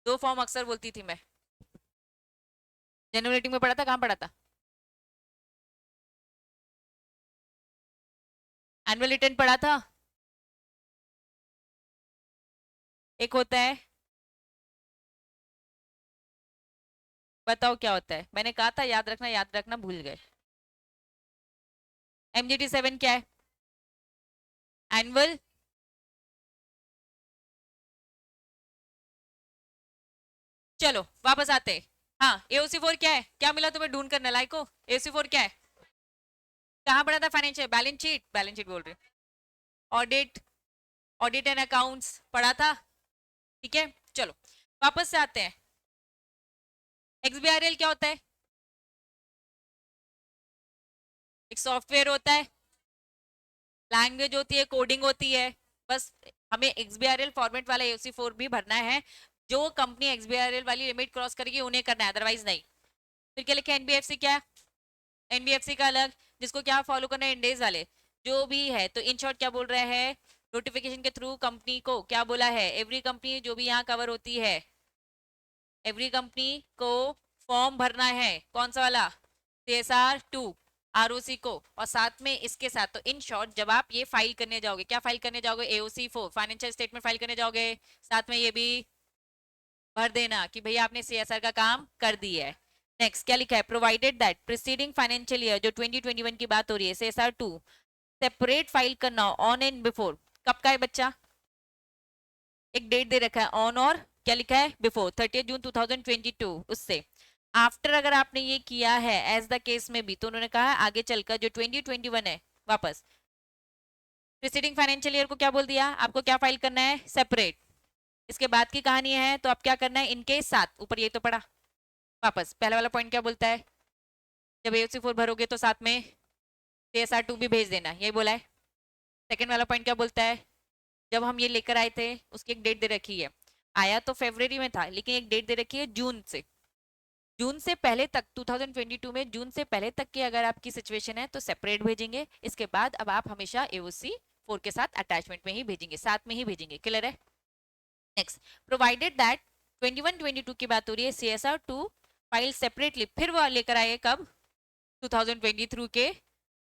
दो फॉर्म अक्सर बोलती थी मैं, जनरल रेटिंग में पढ़ा था, कहाँ पढ़ा था, एनुअल रिटर्न पढ़ा था। एक होता है, बताओ क्या होता है, मैंने कहा था याद रखना भूल गए। MGT 7 क्या है, एनुअल, चलो वापस आते हैं। हाँ, AOC 4 क्या है, क्या मिला तुम्हें ढूंढ कर नलायक को, AOC 4 क्या है, कहाँ पढ़ा था, financial, balance sheet, balance sheet बोल रहे, ऑडिट, ऑडिट एंड अकाउंट्स पढ़ा था, ठीक है। चलो वापस से आते हैं, XBRL क्या होता है, एक सॉफ्टवेयर होता है, लैंग्वेज होती है, कोडिंग होती है, बस हमें XBRL फॉर्मेट वाला AOC 4 भी भरना है। जो कंपनी XBRL वाली लिमिट क्रॉस करेगी उन्हें करना है, अदरवाइज नहीं। फिर क्या लिखा है, NBFC क्या है, NBFC का अलग, जिसको क्या फॉलो करना है, इंडेज वाले, जो भी है। तो इन शॉर्ट क्या बोल रहे हैं, नोटिफिकेशन के थ्रू कंपनी को क्या बोला है, एवरी कंपनी जो भी यहाँ कवर होती है, एवरी कंपनी को फॉर्म भरना है, कौन सा वाला, CSR 2, ROC को, और साथ में इसके साथ। तो इन शॉर्ट जब आप ये फाइल करने जाओगे, क्या फाइल करने जाओगे, AOC 4 फाइनेंशियल स्टेटमेंट फाइल करने जाओगे, साथ में ये भी भर देना कि भैया आपने CSR का काम कर दिया है। नेक्स्ट क्या लिखा है, provided that preceding financial year, जो 2021 की बात हो रही है, CSR 2 सेपरेट फाइल करना ऑन एंड बिफोर, कब का है बच्चा, एक डेट दे रखा है, ऑन और क्या लिखा है, बिफोर 30 जून 2022, उससे आफ्टर अगर आपने ये किया है एज द केस में भी, तो उन्होंने कहा आगे चलकर जो 2021 है, वापस प्रीसीडिंग फाइनेंशियल ईयर को क्या बोल दिया, आपको क्या फाइल करना है, सेपरेट। इसके बाद की कहानी है, तो आप क्या करना है, इनके साथ, ऊपर ये तो पढ़ा, वापस पहला वाला पॉइंट क्या बोलता है, जब AOC 4 भरोगे तो साथ में CSR 2 भी भेज देना, यही बोला है। सेकेंड वाला पॉइंट क्या बोलता है, जब हम ये लेकर आए थे उसकी एक डेट दे रखी है, आया तो फरवरी में था, लेकिन एक डेट दे रखी है जून से, जून से पहले तक, 2022 में जून से पहले तक की अगर आपकी सिचुएशन है तो सेपरेट भेजेंगे। इसके बाद अब आप हमेशा AOC 4 के साथ अटैचमेंट में ही भेजेंगे, साथ में ही भेजेंगे, क्लियर है। नेक्स्ट, प्रोवाइडेड दैट 21-22 की बात हो रही है, CSR 2 फाइल सेपरेटली, फिर वो लेकर आए कब, 2023 के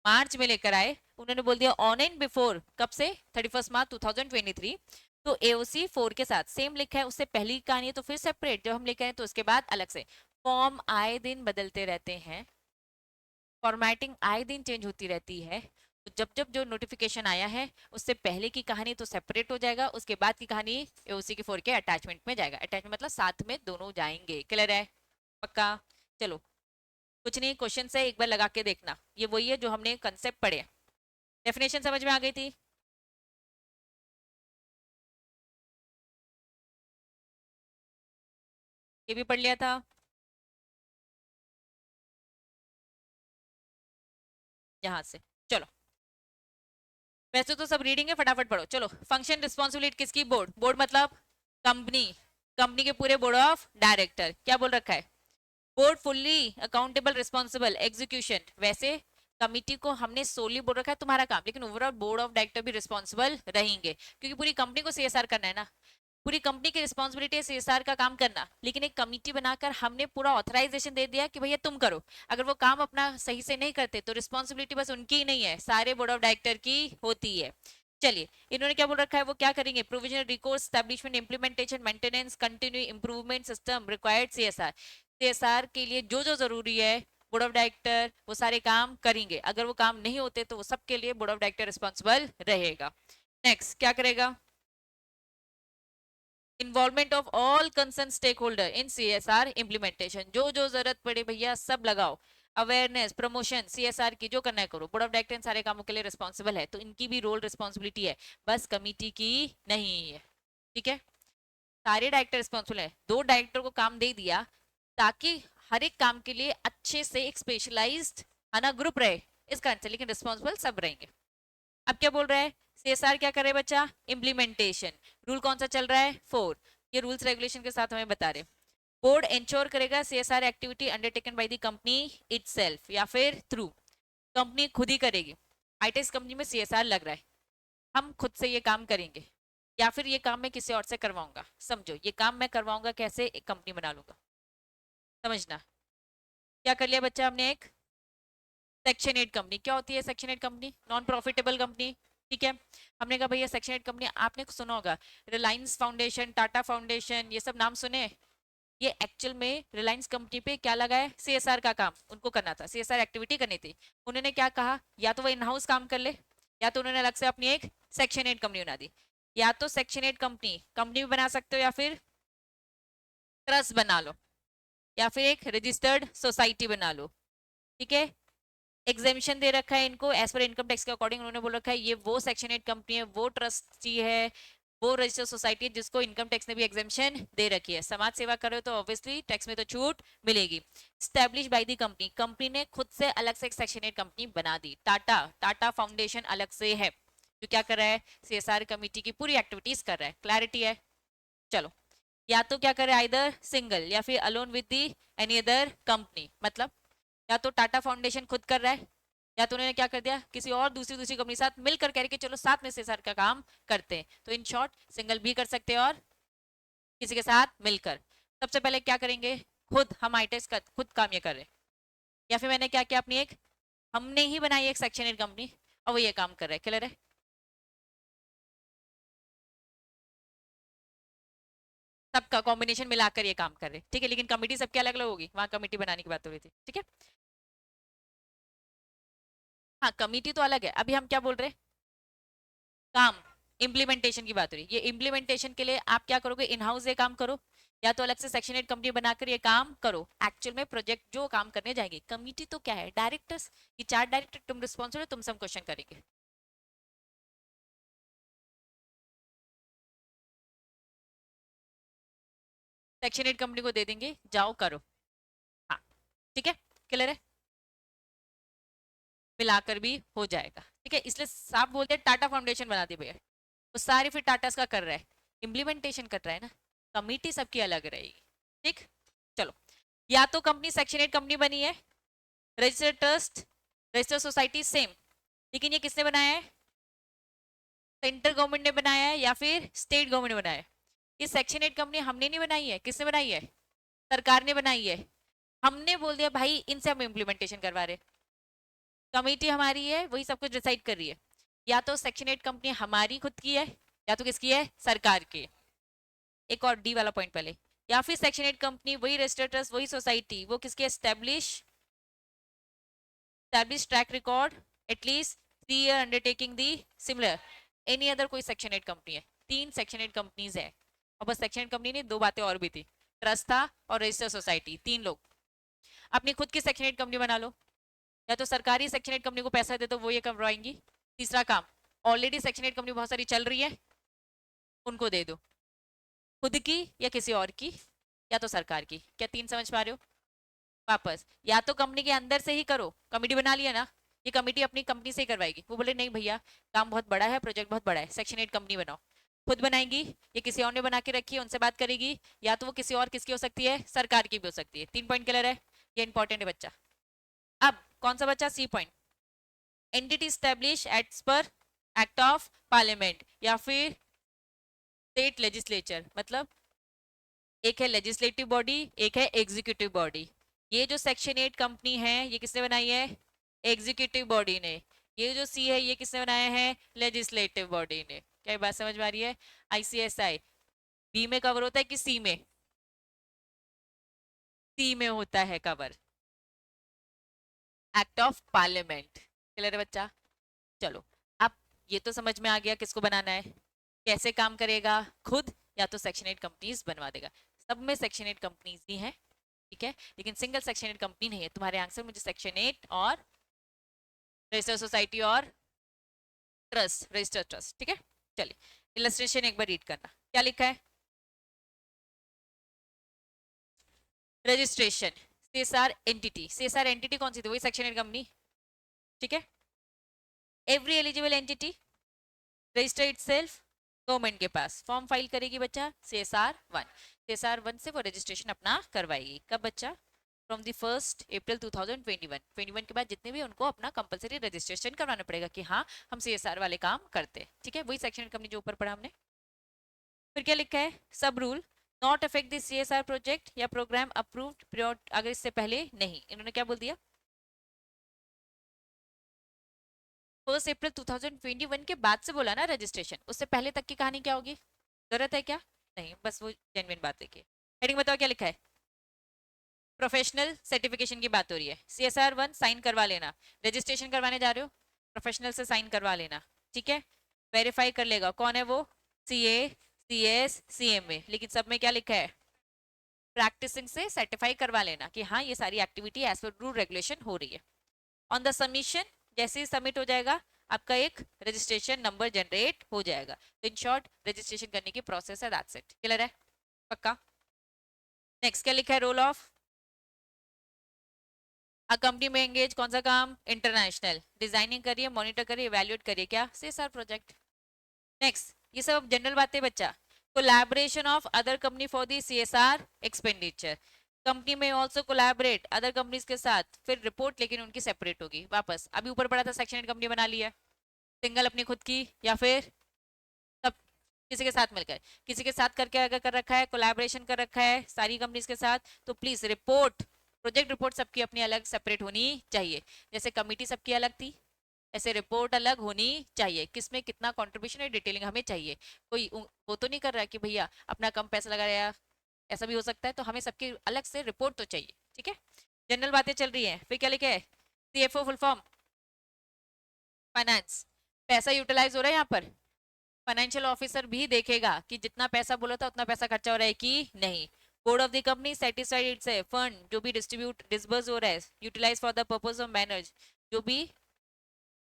मार्च में लेकर आए। उन्होंने बोल दिया ऑन एंड बिफोर, कब से, 31 मार्च 2023। तो AOC 4 के साथ सेम लिखा है, उससे पहली कहानी है तो फिर सेपरेट, जब हम लेकर आए तो उसके बाद अलग से। फॉर्म आए दिन बदलते रहते हैं, फॉर्मेटिंग आए दिन चेंज होती रहती है, तो जब जब जो नोटिफिकेशन आया है उससे पहले की कहानी तो सेपरेट हो जाएगा, उसके बाद की कहानी AOC 4 के अटैचमेंट में जाएगा। अटैचमेंट मतलब साथ में दोनों जाएंगे, क्लियर है, पक्का। चलो कुछ नहीं, क्वेश्चन से एक बार लगा के देखना, ये वही है जो हमने कंसेप्ट पढ़े। डेफिनेशन समझ में आ गई थी? ये भी पढ़ लिया था। यहाँ से चलो, वैसे तो सब रीडिंग है, फटाफट पढ़ो चलो। फंक्शन रिस्पॉन्सिबिलिटी किसकी? बोर्ड। बोर्ड मतलब कंपनी, कंपनी के पूरे बोर्ड ऑफ डायरेक्टर। क्या बोल रखा है? Board fully accountable responsible execution. वैसे कमिटी को हमने सोली बोल रखा है तुम्हारा काम, लेकिन ओवरऑल बोर्ड ऑफ डायरेक्टर भी रिस्पॉन्सिबल रहेंगे, क्योंकि पूरी कंपनी को सीएसआर करना है ना। पूरी कंपनी की रिस्पॉन्सिबिलिटी है सीएसआर का काम करना, लेकिन एक कमिटी बनाकर हमने पूरा ऑथराइजेशन दे दिया कि भैया तुम करो। अगर वो काम अपना सही से नहीं करते तो रिस्पॉन्सिबिलिटी बस उनकी ही नहीं है, सारे बोर्ड ऑफ डायरेक्टर की होती है। चलिए, इन्होंने क्या बोल रखा है, वो क्या करेंगे? Provisional recourse establishment implementation maintenance continue improvement system required CSR. CSR के लिए जो जो जरूरी है बोर्ड ऑफ डायरेक्टर वो सारे काम करेंगे। अगर वो काम नहीं होते तो वो सबके लिए बोर्ड ऑफ डायरेक्टर रिस्पॉन्सिबल रहेगा। नेक्स्ट क्या करेगा? Involvement of all concern stake holder in CSR implementation. जो जो जरूरत पड़े भैया सब लगाओ। अवेयरनेस, प्रमोशन, सीएसआर की जो करना है करो। बोर्ड ऑफ डायरेक्टर सारे कामों के लिए रिस्पॉन्सिबल है, तो इनकी भी रोल रिस्पॉन्सिबिलिटी है, बस कमिटी की नहीं है। ठीक है, सारे डायरेक्टर रिस्पॉन्सिबल है, दो डायरेक्टर को काम दे दिया ताकि हर एक काम के लिए अच्छे से एक स्पेशलाइज्ड है ना ग्रुप रहे इस कारण से, लेकिन रिस्पॉन्सिबल सब रहेंगे। अब क्या बोल रहा है? सीएसआर क्या करे बच्चा? इम्प्लीमेंटेशन। रूल कौन सा चल रहा है? 4। ये रूल्स रेगुलेशन के साथ हमें बता रहे। बोर्ड इंश्योर करेगा CSR activity undertaken by the company itself या फिर थ्रू कंपनी खुद ही करेगी। आईटेक्स कंपनी में सीएसआर लग रहा है, हम खुद से ये काम करेंगे, या फिर ये काम मैं किसी और से करवाऊंगा। समझो, ये काम मैं करवाऊंगा कैसे? एक कंपनी बना लूंगा। समझना, क्या कर लिया बच्चा हमने? एक सेक्शन 8 कंपनी। क्या होती है section 8 company? Non profitable company. ठीक है, हमने कहा भैया सेक्शन 8 कंपनी, आपने सुना होगा रिलायंस फाउंडेशन, टाटा फाउंडेशन, ये सब नाम सुने। ये एक्चुअल में रिलायंस कंपनी पे क्या लगा है? सीएसआर का काम उनको करना था, सीएसआर एक्टिविटी करनी थी। उन्होंने क्या कहा, या तो वो इन हाउस काम कर ले, या तो उन्होंने अलग से अपनी एक सेक्शन 8 कंपनी बना दी। या तो सेक्शन 8 कंपनी कंपनी भी बना सकते हो, या फिर ट्रस्ट बना लो, या फिर एक रजिस्टर्ड सोसाइटी बना लो। ठीक है, एग्जेम्पशन दे रखा है इनको एज पर इनकम टैक्स के अकॉर्डिंग। उन्होंने बोल रखा है ये वो सेक्शन 8 कंपनी है, वो ट्रस्टी है, वो रजिस्टर्ड सोसाइटी है जिसको इनकम टैक्स ने भी एग्जेम्पशन दे रखी है। समाज सेवा करो तो ऑब्वियसली टैक्स में तो छूट मिलेगी। Establish by the company, company ने खुद से अलग से एक सेक्शन 8 कंपनी बना दी। टाटा, टाटा फाउंडेशन अलग से है जो क्या कर रहा है? सीएसआर कमेटी की पूरी एक्टिविटीज कर रहा है। क्लैरिटी है? चलो, या तो क्या करे, आइदर सिंगल या फिर alone with the any other company. मतलब या तो टाटा फाउंडेशन खुद कर रहा है, या तो उन्होंने क्या कर दिया किसी और दूसरी दूसरी कंपनी साथ मिलकर कह रहे कि चलो साथ में से सर का काम करते हैं। तो इन शॉर्ट सिंगल भी कर सकते हैं और किसी के साथ मिलकर। सबसे पहले क्या करेंगे? खुद हम आईटेक्स का खुद काम ये कर रहे हैं, या फिर मैंने क्या किया अपनी एक, हमने ही बनाई एक सेक्शन 8 कंपनी और वो ये काम कर रहा है। क्लियर है? सबका कॉम्बिनेशन मिलाकर ये काम कर रहे हैं। ठीक है, लेकिन कमिटी सबकी अलग अलग होगी, वहां कमिटी बनाने की बात हो रही थी। ठीक है, हाँ कमिटी तो अलग है। अभी हम क्या बोल रहे हैं? काम इम्प्लीमेंटेशन की बात हो रही है। ये इम्प्लीमेंटेशन के लिए आप क्या करोगे? इन हाउस ये काम करो, या तो अलग से सेक्शन 8 कंपनी बनाकर ये काम करो। एक्चुअल में प्रोजेक्ट जो काम करने जाएंगे, कमिटी तो क्या है? डायरेक्टर्स। ये 4 डायरेक्टर तुम रिस्पॉन्सिबल हो, तुम सब क्वेश्चन करेंगे। सेक्शन 8 कंपनी को दे देंगे, जाओ करो। हाँ ठीक है, क्लियर है? मिलाकर भी हो जाएगा। ठीक है, इसलिए साफ बोलते हैं टाटा फाउंडेशन बना दी भैया, वो सारी फिर टाटा का कर रहा है, इम्प्लीमेंटेशन कर रहा है ना। कमिटी सबकी अलग रहेगी। ठीक, चलो, या तो कंपनी सेक्शन 8 कंपनी बनी है, registered trust, registered society same, लेकिन ये किसने बनाया है? सेंट्रल गवर्नमेंट ने बनाया है या फिर स्टेट गवर्नमेंट ने बनाया है? ये सेक्शन 8 कंपनी हमने नहीं बनाई है, किसने बनाई है? सरकार ने बनाई है। हमने बोल दिया भाई इनसे हम इम्प्लीमेंटेशन करवा रहे, कमेटी हमारी है, वही सब कुछ डिसाइड कर रही है। या तो सेक्शन 8 कंपनी हमारी खुद की है, या तो किसकी है? सरकार की। एक और डी वाला पॉइंट पहले, या फिर सेक्शन 8 कंपनी वही रजिस्टर्ड ट्रस्ट वही सोसाइटी, वो किसके? Establish track record at least 3 year undertaking दी सिमिलर एनी अदर कोई सेक्शन 8 कंपनी है। 3 सेक्शन 8 कंपनीज है, और बस सेक्शन 8 कंपनी नहीं, 2 बातें और भी थी, ट्रस्ट था और रजिस्टर्ड सोसाइटी, 3 लोग। अपनी खुद की सेक्शन 8 कंपनी बना लो, या तो सरकारी सेक्शन 8 कंपनी को पैसा दे तो वो ये करवाएंगी। तीसरा काम, ऑलरेडी सेक्शन 8 कंपनी बहुत सारी चल रही है, उनको दे दो, खुद की या किसी और की या तो सरकार की। क्या तीन समझ पा रहे हो? वापस, या तो कंपनी के अंदर से ही करो, कमेटी बना लिया ना, ये कमेटी अपनी कंपनी से ही करवाएगी। वो बोले नहीं भैया काम बहुत बड़ा है, प्रोजेक्ट बहुत बड़ा है, सेक्शन 8 कंपनी बनाओ, खुद बनाएंगी ये किसी और ने बना के रखी है उनसे बात करेगी, या तो वो किसी और किसकी हो सकती है, सरकार की भी हो सकती है। 3 पॉइंट क्लियर है, ये इंपॉर्टेंट है बच्चा। अब कौन सा बच्चा? सी पॉइंट, एंटिटी स्टैब्लिश एट्स पर एक्ट ऑफ पार्लियामेंट या फिर स्टेट लेजिस्लेचर। मतलब एक है लेजिस्लेटिव बॉडी, एक है एग्जीक्यूटिव बॉडी। ये जो सेक्शन 8 कंपनी है ये किसने बनाई है? एग्जीक्यूटिव बॉडी ने। ये जो सी है ये किसने बनाया है? लेजिस्लेटिव बॉडी ने। क्या ये बात समझ में आ रही है? आईसीएसआई बी में कवर होता है कि सी में? सी में होता है cover, act of parliament. Clear है बच्चा? चलो, अब ये तो समझ में आ गया किसको बनाना है, कैसे काम करेगा, खुद या तो सेक्शन 8 कंपनीज बनवा देगा। सब में सेक्शन 8 कंपनीज ही है, ठीक है, लेकिन सिंगल सेक्शन 8 कंपनी नहीं है। तुम्हारे आंसर मुझे सेक्शन 8 और रजिस्टर्ड सोसाइटी और ट्रस्ट, रजिस्टर्ड ट्रस्ट, ठीक है। चलिए इलस्ट्रेशन एक बार रीड करना, क्या लिखा है? Registration, CSR entity. CSR entity कौन सी थी? वही सेक्शन 8 कंपनी, ठीक है। Every eligible entity register itself government के पास, फॉर्म फाइल करेगी बच्चा सीएसआर 1। सीएसआर 1 से वो रजिस्ट्रेशन अपना करवाएगी। कब बच्चा? फ्रॉम द 1 अप्रैल 2021 के बाद जितने भी उनको अपना कंपलसरी रजिस्ट्रेशन करवाना पड़ेगा कि हाँ हम सीएसआर वाले काम करते हैं, ठीक है। वही सेक्शन कंपनी जो ऊपर पढ़ा हमने। फिर क्या लिखा है? सब rule not affect the CSR project या प्रोग्राम अप्रूव्ड, अगर इससे पहले नहीं। इन्होंने क्या बोल दिया? 1 अप्रैल 2021 के बाद से बोला ना रजिस्ट्रेशन, उससे पहले तक की कहानी क्या होगी? जरूरत है क्या? नहीं, बस वो जेन्युइन बात देखिए। हेडिंग बताओ क्या लिखा है? प्रोफेशनल सर्टिफिकेशन की बात हो रही है। सीएसआर 1 साइन करवा लेना, रजिस्ट्रेशन करवाने जा रहे हो प्रोफेशनल से साइन करवा लेना, ठीक है। वेरीफाई कर लेगा कौन है वो, सीए, सीएस, सीएमए, लेकिन सब में क्या लिखा है? प्रैक्टिसिंग से सर्टिफाई करवा लेना कि हाँ ये सारी activity as per rule regulation हो रही है। ऑन द सबमिशन, जैसे ही सबमिट हो जाएगा आपका एक रजिस्ट्रेशन नंबर जनरेट हो जाएगा। तो इन शॉर्ट रजिस्ट्रेशन करने की प्रोसेस है, दैट्स इट। क्लियर है? पक्का? नेक्स्ट क्या लिखा है? रोल ऑफ अ कंपनी में एंगेज, कौन सा काम? इंटरनेशनल डिजाइनिंग करिए, मॉनिटर करिए, इवैल्यूएट करिए, क्या? CSR project. नेक्स्ट, ये सब जनरल बातें बच्चा। Collaboration of other company for the CSR expenditure, company में ऑल्सो कोलैबोरेट अदर कंपनीज के साथ, फिर रिपोर्ट लेकिन उनकी सेपरेट होगी। वापस अभी ऊपर पड़ा था सेक्शन 8 कंपनी बना लिया, सिंगल अपनी खुद की या फिर सब किसी के साथ मिलकर, किसी के साथ करके अगर कर रखा है, कोलैबोरेशन कर रखा है सारी कंपनीज के साथ, तो प्लीज रिपोर्ट, प्रोजेक्ट रिपोर्ट सबकी अपनी अलग सेपरेट होनी चाहिए। जैसे कमिटी सबकी अलग थी, ऐसे रिपोर्ट अलग होनी चाहिए, किसमें कितना कंट्रीब्यूशन है डिटेलिंग हमें चाहिए। कोई वो तो नहीं कर रहा है कि भैया अपना कम पैसा लगा रहा है, ऐसा भी हो सकता है, तो हमें सबकी अलग से रिपोर्ट तो चाहिए, ठीक है। जनरल बातें चल रही हैं। फिर क्या लिखे है? सीएफओ फुल फॉर्म फाइनेंस, पैसा यूटिलाइज हो रहा है यहाँ पर, फाइनेंशियल ऑफिसर भी देखेगा कि जितना पैसा बोला था उतना पैसा खर्चा हो रहा है कि नहीं। Board of the company satisfied its fund जो भी डिस्ट्रीब्यूट डिसबर्स हो रहा है utilise for the purpose of manage, जो भी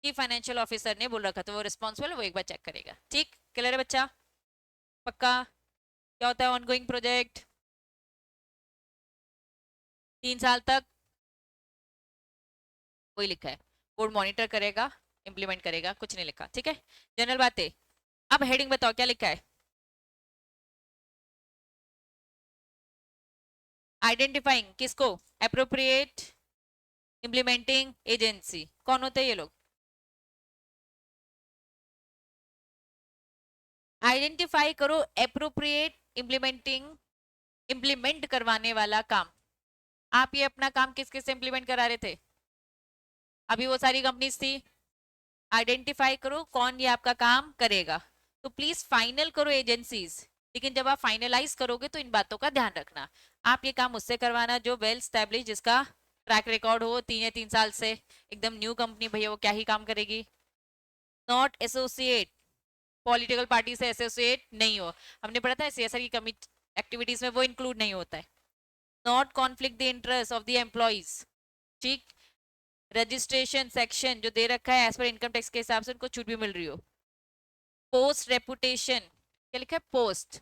कि फाइनेंशियल ऑफिसर ने बोल रखा था वो रिस्पॉन्सिबल, वो एक बार चेक करेगा। ठीक, क्लियर है बच्चा? पक्का? क्या होता है ऑनगोइंग प्रोजेक्ट? 3 साल तक, वही लिखा है, बोर्ड मॉनिटर करेगा, इंप्लीमेंट करेगा, कुछ नहीं लिखा, ठीक है। जनरल बातें। अब हेडिंग बताओ क्या लिखा है? आइडेंटिफाइंग किसको? Appropriate implementing agency. कौन होते हैं ये लोग? आइडेंटिफाई करो अप्रोप्रिएट इम्प्लीमेंटिंग, इम्प्लीमेंट करवाने वाला काम। आप ये अपना काम किस किस से इम्प्लीमेंट करा रहे थे? अभी वो सारी कंपनीज थी। आइडेंटिफाई करो कौन ये आपका काम करेगा, तो प्लीज फाइनल करो एजेंसीज, लेकिन जब आप फाइनलाइज करोगे तो इन बातों का ध्यान रखना। आप ये काम उससे करवाना जो वेल स्टैब्लिश, जिसका ट्रैक रिकॉर्ड हो 3 साल से। एकदम न्यू कंपनी भैया वो क्या ही काम करेगी। नॉट एसोसिएट, पॉलिटिकल पार्टी से एसोसिएट नहीं हो। हमने पढ़ा था सीएसआर की कमिटी एक्टिविटीज में वो इंक्लूड नहीं होता है। Not conflict the interest of the employees, ठीक। रजिस्ट्रेशन सेक्शन जो दे रखा है एज पर इनकम टैक्स के हिसाब से उनको छूट भी मिल रही हो। पोस्ट रेपुटेशन, क्या लिखा है, पोस्ट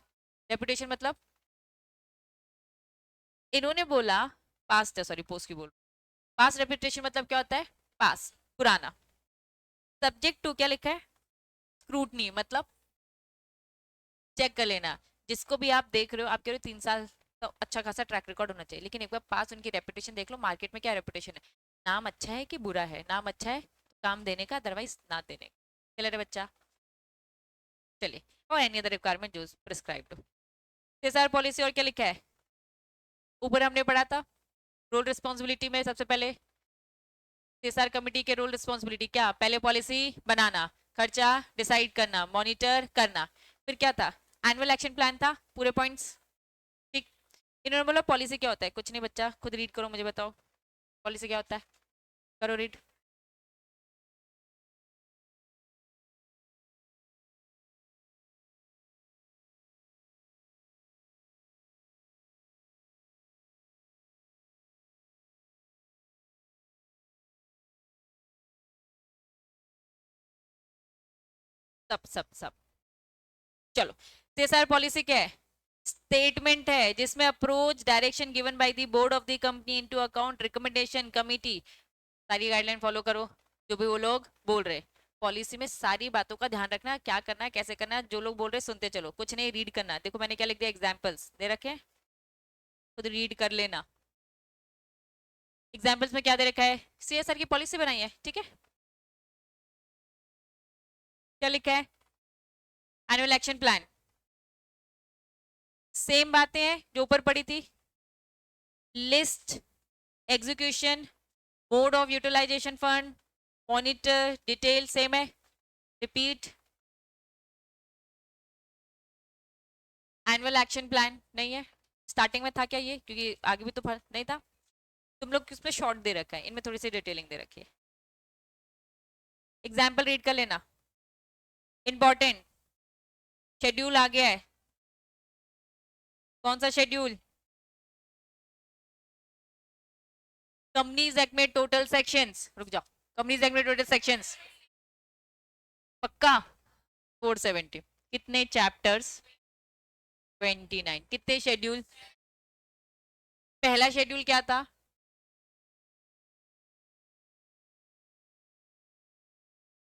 रेपुटेशन मतलब इन्होंने बोला पास्ट है, सॉरी पोस्ट की बोल, पास्ट रेपुटेशन मतलब क्या होता है, पास, पुराना। सब्जेक्ट टू क्या लिखा है, स्क्रूटनी मतलब चेक कर लेना। जिसको भी आप देख रहे हो, आप कह रहे हो 3 साल तो अच्छा खासा ट्रैक रिकॉर्ड होना चाहिए, लेकिन एक बार पास उनकी रेपुटेशन देख लो, मार्केट में क्या रेपुटेशन है, नाम अच्छा है कि बुरा है, नाम अच्छा है तो काम देने का, अदरवाइज ना देने का। चले रे बच्चा, चलिए। और एनी अदर रिक्वायरमेंट जो प्रिस्क्राइब्ड हो। सीएसआर पॉलिसी और क्या लिखा है, ऊपर हमने पढ़ा था रोल रिस्पॉन्सिबिलिटी में सबसे पहले सीएसआर कमेटी के रोल रिस्पॉन्सिबिलिटी क्या, पहले पॉलिसी बनाना, खर्चा डिसाइड करना, मॉनिटर करना, फिर क्या था, एनुअल एक्शन प्लान था, पूरे पॉइंट्स, ठीक। इन्होंने बोला पॉलिसी क्या होता है, कुछ नहीं बच्चा खुद रीड करो, मुझे बताओ पॉलिसी क्या होता है, करो रीड। सब सब सब, चलो। सीएसआर पॉलिसी क्या है, स्टेटमेंट है जिसमें approach direction given by the board of the company into account recommendation committee, सारी गाइडलाइन फॉलो करो जो भी वो लोग बोल रहे। पॉलिसी में सारी बातों का ध्यान रखना, क्या करना है कैसे करना है, जो लोग बोल रहे सुनते चलो, कुछ नहीं रीड करना। देखो मैंने क्या लिख दिया, एग्जाम्पल्स दे रखे हैं, खुद रीड कर लेना। एग्जाम्पल्स में क्या दे रखा है, सीएसआर की पॉलिसी बनाई है, ठीक है। क्या लिखा है, एनुअल एक्शन प्लान, सेम बातें हैं जो ऊपर पड़ी थी, list, execution, mode of utilisation fund, monitor, detail same है, रिपीट। एनुअल एक्शन प्लान नहीं है, स्टार्टिंग में था क्या ये, क्योंकि आगे भी तो नहीं था, तुम लोग किसमें शॉर्ट दे रखा है, इनमें थोड़ी सी डिटेलिंग दे रखी है। एग्जाम्पल रीड कर लेना, इंपॉर्टेंट। शेड्यूल आ गया है, कौन सा शेड्यूल, कंपनीज एक्ट में टोटल सेक्शंस, रुक जाओ, कंपनीज एक्ट में टोटल सेक्शंस पक्का 470, कितने चैप्टर्स, 29, कितने शेड्यूल, पहला शेड्यूल क्या था,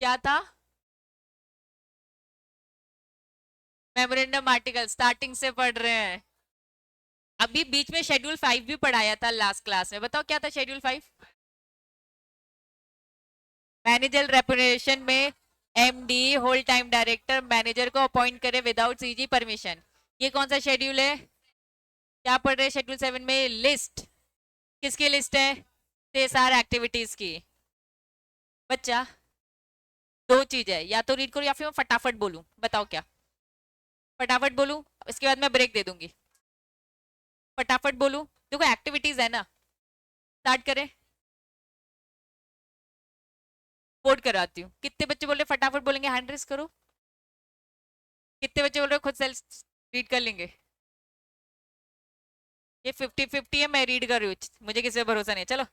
क्या था, मेमोरेंडम आर्टिकल, स्टार्टिंग से पढ़ रहे हैं। अभी बीच में शेड्यूल 5 भी पढ़ाया था लास्ट क्लास में, बताओ क्या था शेड्यूल 5, मैनेजर रेपुटेशन में MD whole time director manager को अपॉइंट करे विदाउट सीजी परमिशन, ये कौन सा शेड्यूल है, क्या पढ़ रहे हैं शेड्यूल 7 में, लिस्ट, किसकी लिस्ट है, सीएसआर एक्टिविटीज की। बच्चा दो चीज है, या तो रीड करो या फिर मैं फटाफट बोलूं, बताओ क्या, फटाफट बोलूं, इसके बाद मैं ब्रेक दे दूंगी, फटाफट बोलूं, देखो एक्टिविटीज है ना, स्टार्ट करें, कोड कराती हूँ। कितने बच्चे बोल रहे फटाफट बोलेंगे, हैंड रेस करो, कितने बच्चे बोल रहे हो खुद सेल्फ रीड कर लेंगे, ये 50-50 है, मैं रीड कर रही हूँ, मुझे किसी पे भरोसा नहीं है, चलो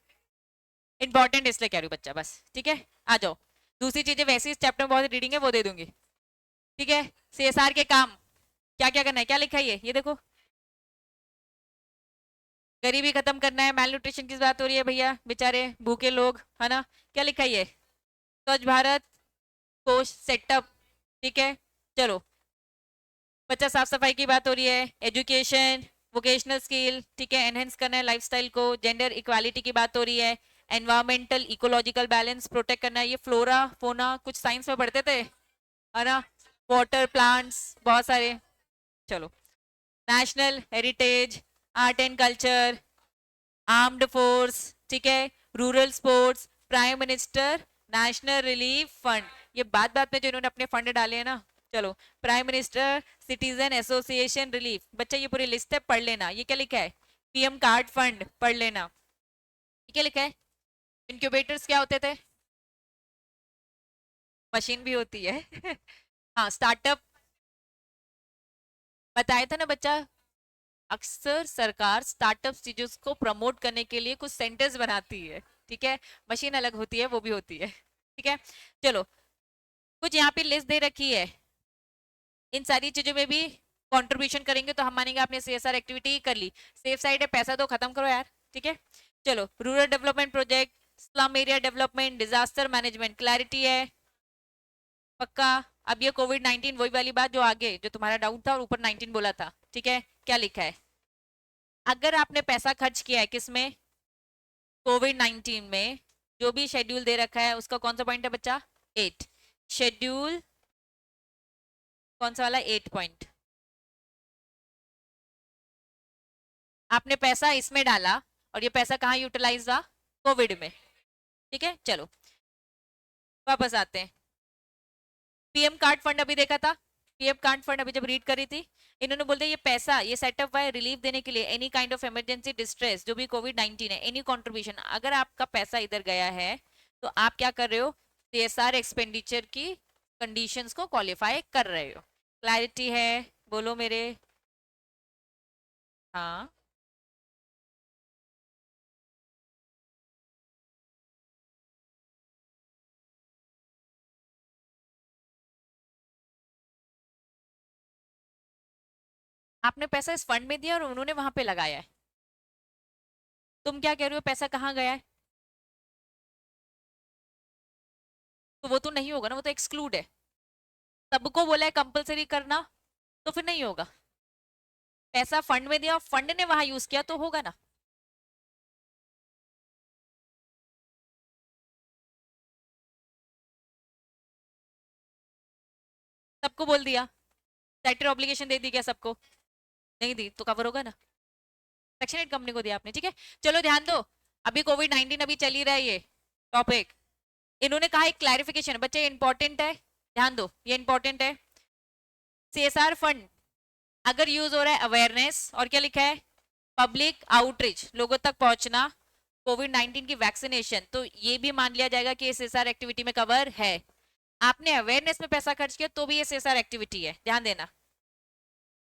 इंपॉर्टेंट इसलिए कह रही हूँ बच्चा, बस ठीक है, आ जाओ। दूसरी चीजें वैसे ही चैप्टर में बहुत रीडिंग है वो दे दूंगी, ठीक है। सीएसआर के काम क्या क्या करना है, क्या लिखा है ये देखो, गरीबी खत्म करना है, मेल न्यूट्रिशन की बात हो रही है भैया, बेचारे भूखे लोग है ना, क्या लिखा है ये, स्वच्छ भारत कोष सेटअप, ठीक है। चलो, बच्चा साफ सफाई की बात हो रही है, एजुकेशन, वोकेशनल स्किल, ठीक है, एनहेंस करना है लाइफस्टाइल को, जेंडर इक्वालिटी की बात हो रही है, एनवायरमेंटल इकोलॉजिकल बैलेंस प्रोटेक्ट करना है, ये फ्लोरा फोना कुछ साइंस में पढ़ते थे है ना, वाटर प्लांट्स बहुत सारे। चलो, national heritage, art and culture, armed force, ठीक है, rural sports, prime minister national relief fund, ये बात बात में जो इन्होंने अपने फंड डाले हैं ना। चलो, prime minister citizen association relief, बच्चा ये पूरी लिस्ट है, पढ़ लेना। ये क्या लिखा है, पीएम कार्ड फंड, पढ़ लेना। ये क्या लिखा है, इनक्यूबेटर्स क्या होते थे, मशीन भी होती है हाँ, स्टार्टअप बताया था ना बच्चा, अक्सर सरकार स्टार्टअप चीजों को प्रमोट करने के लिए कुछ सेंटर्स बनाती है, ठीक है, मशीन अलग होती है, वो भी होती है, ठीक है। चलो, कुछ यहाँ पे लिस्ट दे रखी है, इन सारी चीजों में भी कंट्रीब्यूशन करेंगे तो हम मानेंगे आपने सीएसआर एक्टिविटी कर ली। सेफ साइड है, पैसा तो खत्म करो यार, ठीक है। चलो, rural development project, slum area development, disaster management, clarity है पक्का। अब ये कोविड 19 वही वाली बात जो आगे जो तुम्हारा डाउट था और ऊपर 19 बोला था, ठीक है। क्या लिखा है, अगर आपने पैसा खर्च किया है किसमें, कोविड 19 में, जो भी शेड्यूल दे रखा है उसका कौन सा पॉइंट है बच्चा, 8। शेड्यूल कौन सा वाला, 8 पॉइंट। आपने पैसा इसमें डाला और ये पैसा कहाँ यूटिलाइज हुआ, कोविड में, ठीक है। चलो वापस आते हैं, पीएम कार्ड फंड अभी देखा था, पीएम कार्ड फंड अभी जब रीड करी थी, इन्होंने बोलते ये पैसा ये सेटअप हुआ है रिलीफ देने के लिए, any kind of emergency distress, जो भी कोविड 19 है, एनी कंट्रीब्यूशन, अगर आपका पैसा इधर गया है तो आप क्या कर रहे हो, सीएसआर एक्सपेंडिचर की कंडीशंस को क्वालिफाई कर रहे हो। क्लैरिटी है, बोलो मेरे। हाँ, आपने पैसा इस फंड में दिया और उन्होंने वहां पे लगाया है, तुम क्या कह रहे हो, पैसा कहाँ गया है, तो वो तो नहीं होगा ना, वो तो एक्सक्लूड है। सबको बोला है कंपलसरी करना, तो फिर नहीं होगा। पैसा फंड में दिया, फंड ने वहां यूज किया तो होगा ना। सबको बोल दिया, सेक्टर ऑब्लिगेशन दे दी क्या सबको, नहीं दी तो कवर होगा ना, सेक्शन 8 कंपनी को दिया आपने, ठीक है। चलो ध्यान दो, अभी कोविड 19 अभी चल ही रहा है ये टॉपिक, इन्होंने कहा एक क्लैरिफिकेशन, बच्चे इंपॉर्टेंट है, ध्यान दो ये इंपॉर्टेंट है। सीएसआर फंड अगर यूज हो रहा है अवेयरनेस, और क्या लिखा है, पब्लिक आउटरीच, लोगों तक पहुंचना, कोविड 19 की वैक्सीनेशन, तो ये भी मान लिया जाएगा कि सीएसआर एक्टिविटी में कवर है। आपने अवेयरनेस में पैसा खर्च किया तो भी ये सीएसआर एक्टिविटी है, ध्यान देना।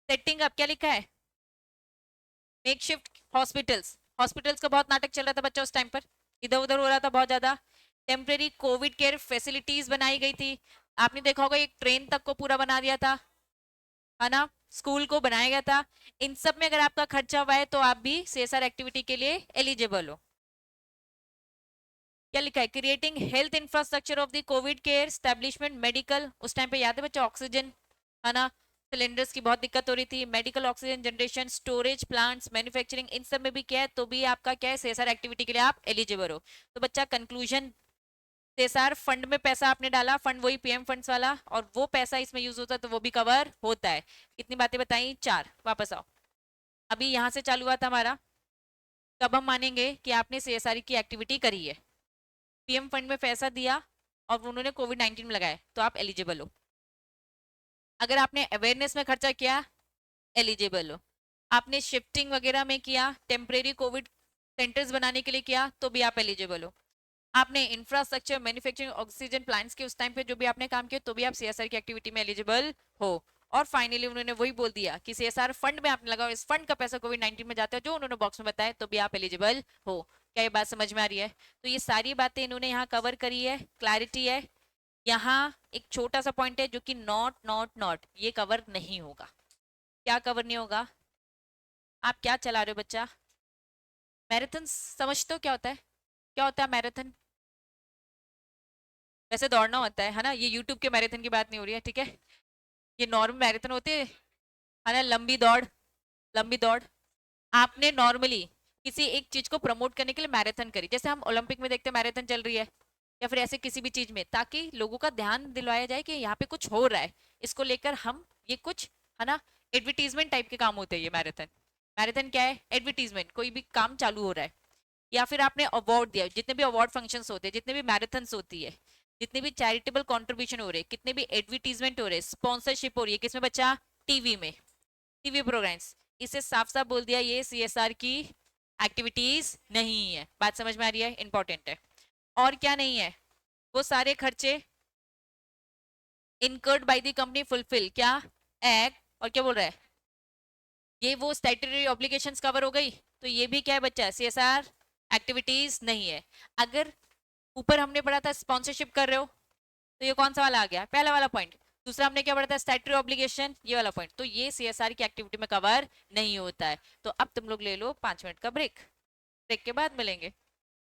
सेटिंग अप क्या लिखा है, मेक शिफ्ट हॉस्पिटल्स, हॉस्पिटल्स का बहुत नाटक चल रहा था बच्चा उस टाइम पर, इधर उधर हो रहा था बहुत ज्यादा। टेम्परेरी कोविड केयर फैसिलिटीज बनाई गई थी, आपने देखा होगा एक ट्रेन तक को पूरा बना दिया था, है ना, स्कूल को बनाया गया था। इन सब में अगर आपका खर्चा हुआ है तो आप भी सीएसआर एक्टिविटी के लिए एलिजिबल हो। क्या लिखा है, creating health infrastructure of the Covid care establishment medical, उस टाइम पे याद है बच्चा ऑक्सीजन, है ना, सिलेंडर्स की बहुत दिक्कत हो रही थी, medical oxygen generation, storage plants, manufacturing, इन सब में भी क्या है, तो भी आपका क्या है, सीएसआर एक्टिविटी के लिए आप एलिजिबल हो। तो बच्चा कंक्लूजन, सीएसआर फंड में पैसा आपने डाला, फंड वही पीएम फंड्स वाला, और वो पैसा इसमें यूज होता है तो वो भी कवर होता है। कितनी बातें बताई, 4। वापस आओ, अभी यहां से चालू हुआ था हमारा, कब हम मानेंगे कि आपने सीएसआर की एक्टिविटी करी है, पीएम फंड में पैसा दिया और उन्होंने कोविड 19 में लगाया तो आप एलिजिबल हो। अगर आपने अवेयरनेस में खर्चा किया, एलिजिबल हो। आपने शिफ्टिंग वगैरह में किया, टेम्परेरी कोविड सेंटर्स बनाने के लिए किया, तो भी आप एलिजिबल हो। आपने इंफ्रास्ट्रक्चर मैन्युफैक्चरिंग ऑक्सीजन प्लांट्स के उस टाइम पे जो भी आपने काम किया तो भी आप सीएसआर की एक्टिविटी में एलिजिबल हो। और फाइनली उन्होंने वही बोल दिया कि सीएसआर फंड में आपने लगाओ, इस फंड का पैसा कोविड 19 में जाता है जो उन्होंने बॉक्स में बताया, तो भी आप एलिजिबल हो। क्या ये बात समझ में आ रही है, तो ये सारी बातें इन्होंने यहाँ कवर करी है, क्लैरिटी है। यहाँ एक छोटा सा पॉइंट है जो कि नॉट नॉट नॉट, ये कवर नहीं होगा। क्या कवर नहीं होगा, आप क्या चला रहे हो बच्चा, मैराथन समझते हो क्या होता है, क्या होता है मैराथन, वैसे दौड़ना होता है ना, ये यूट्यूब के मैराथन की बात नहीं हो रही है, ठीक है। ये नॉर्मल मैराथन होते हैं, है ना, लंबी दौड़, लंबी दौड़। आपने नॉर्मली किसी एक चीज को प्रमोट करने के लिए मैराथन करी, जैसे हम ओलंपिक में देखते हैं मैराथन चल रही है, या फिर ऐसे किसी भी चीज में, ताकि लोगों का ध्यान दिलवाया जाए कि यहाँ पे कुछ हो रहा है, इसको लेकर हम ये कुछ, है ना, एडवर्टीजमेंट टाइप के काम होते हैं ये मैराथन। मैराथन क्या है, एडवर्टीजमेंट, कोई भी काम चालू हो रहा है, या फिर आपने अवार्ड दिया, जितने भी अवार्ड फंक्शंस होते हैं, जितने भी मैराथन्स होती है, जितने भी चैरिटेबल कंट्रीब्यूशन हो रहे हैं, कितने भी एडवर्टीजमेंट हो रहे हैं, स्पॉन्सरशिप हो रही है, किसमें बच्चा, टीवी में, टीवी प्रोग्राम्स, इसे साफ साफ बोल दिया ये सीएसआर की एक्टिविटीज नहीं है। बात समझ में आ रही है, इंपॉर्टेंट है। और क्या नहीं है, वो सारे खर्चे incurred by the company fulfil क्या, एक्ट, और क्या बोल रहा है, ये वो स्टैट्यूटरी ऑब्लिगेशंस कवर हो गई, तो ये भी क्या है बच्चा, सीएसआर एक्टिविटीज नहीं है। अगर ऊपर हमने पढ़ा था स्पॉन्सरशिप कर रहे हो, तो ये कौन सा वाला आ गया, पहला वाला पॉइंट। दूसरा हमने क्या पढ़ा था, स्टैट्यूटरी ऑब्लिगेशन, ये वाला पॉइंट, तो ये सीएसआर की एक्टिविटी में कवर नहीं होता है। तो अब तुम लोग ले लो 5 मिनट का ब्रेक, ब्रेक के बाद मिलेंगे।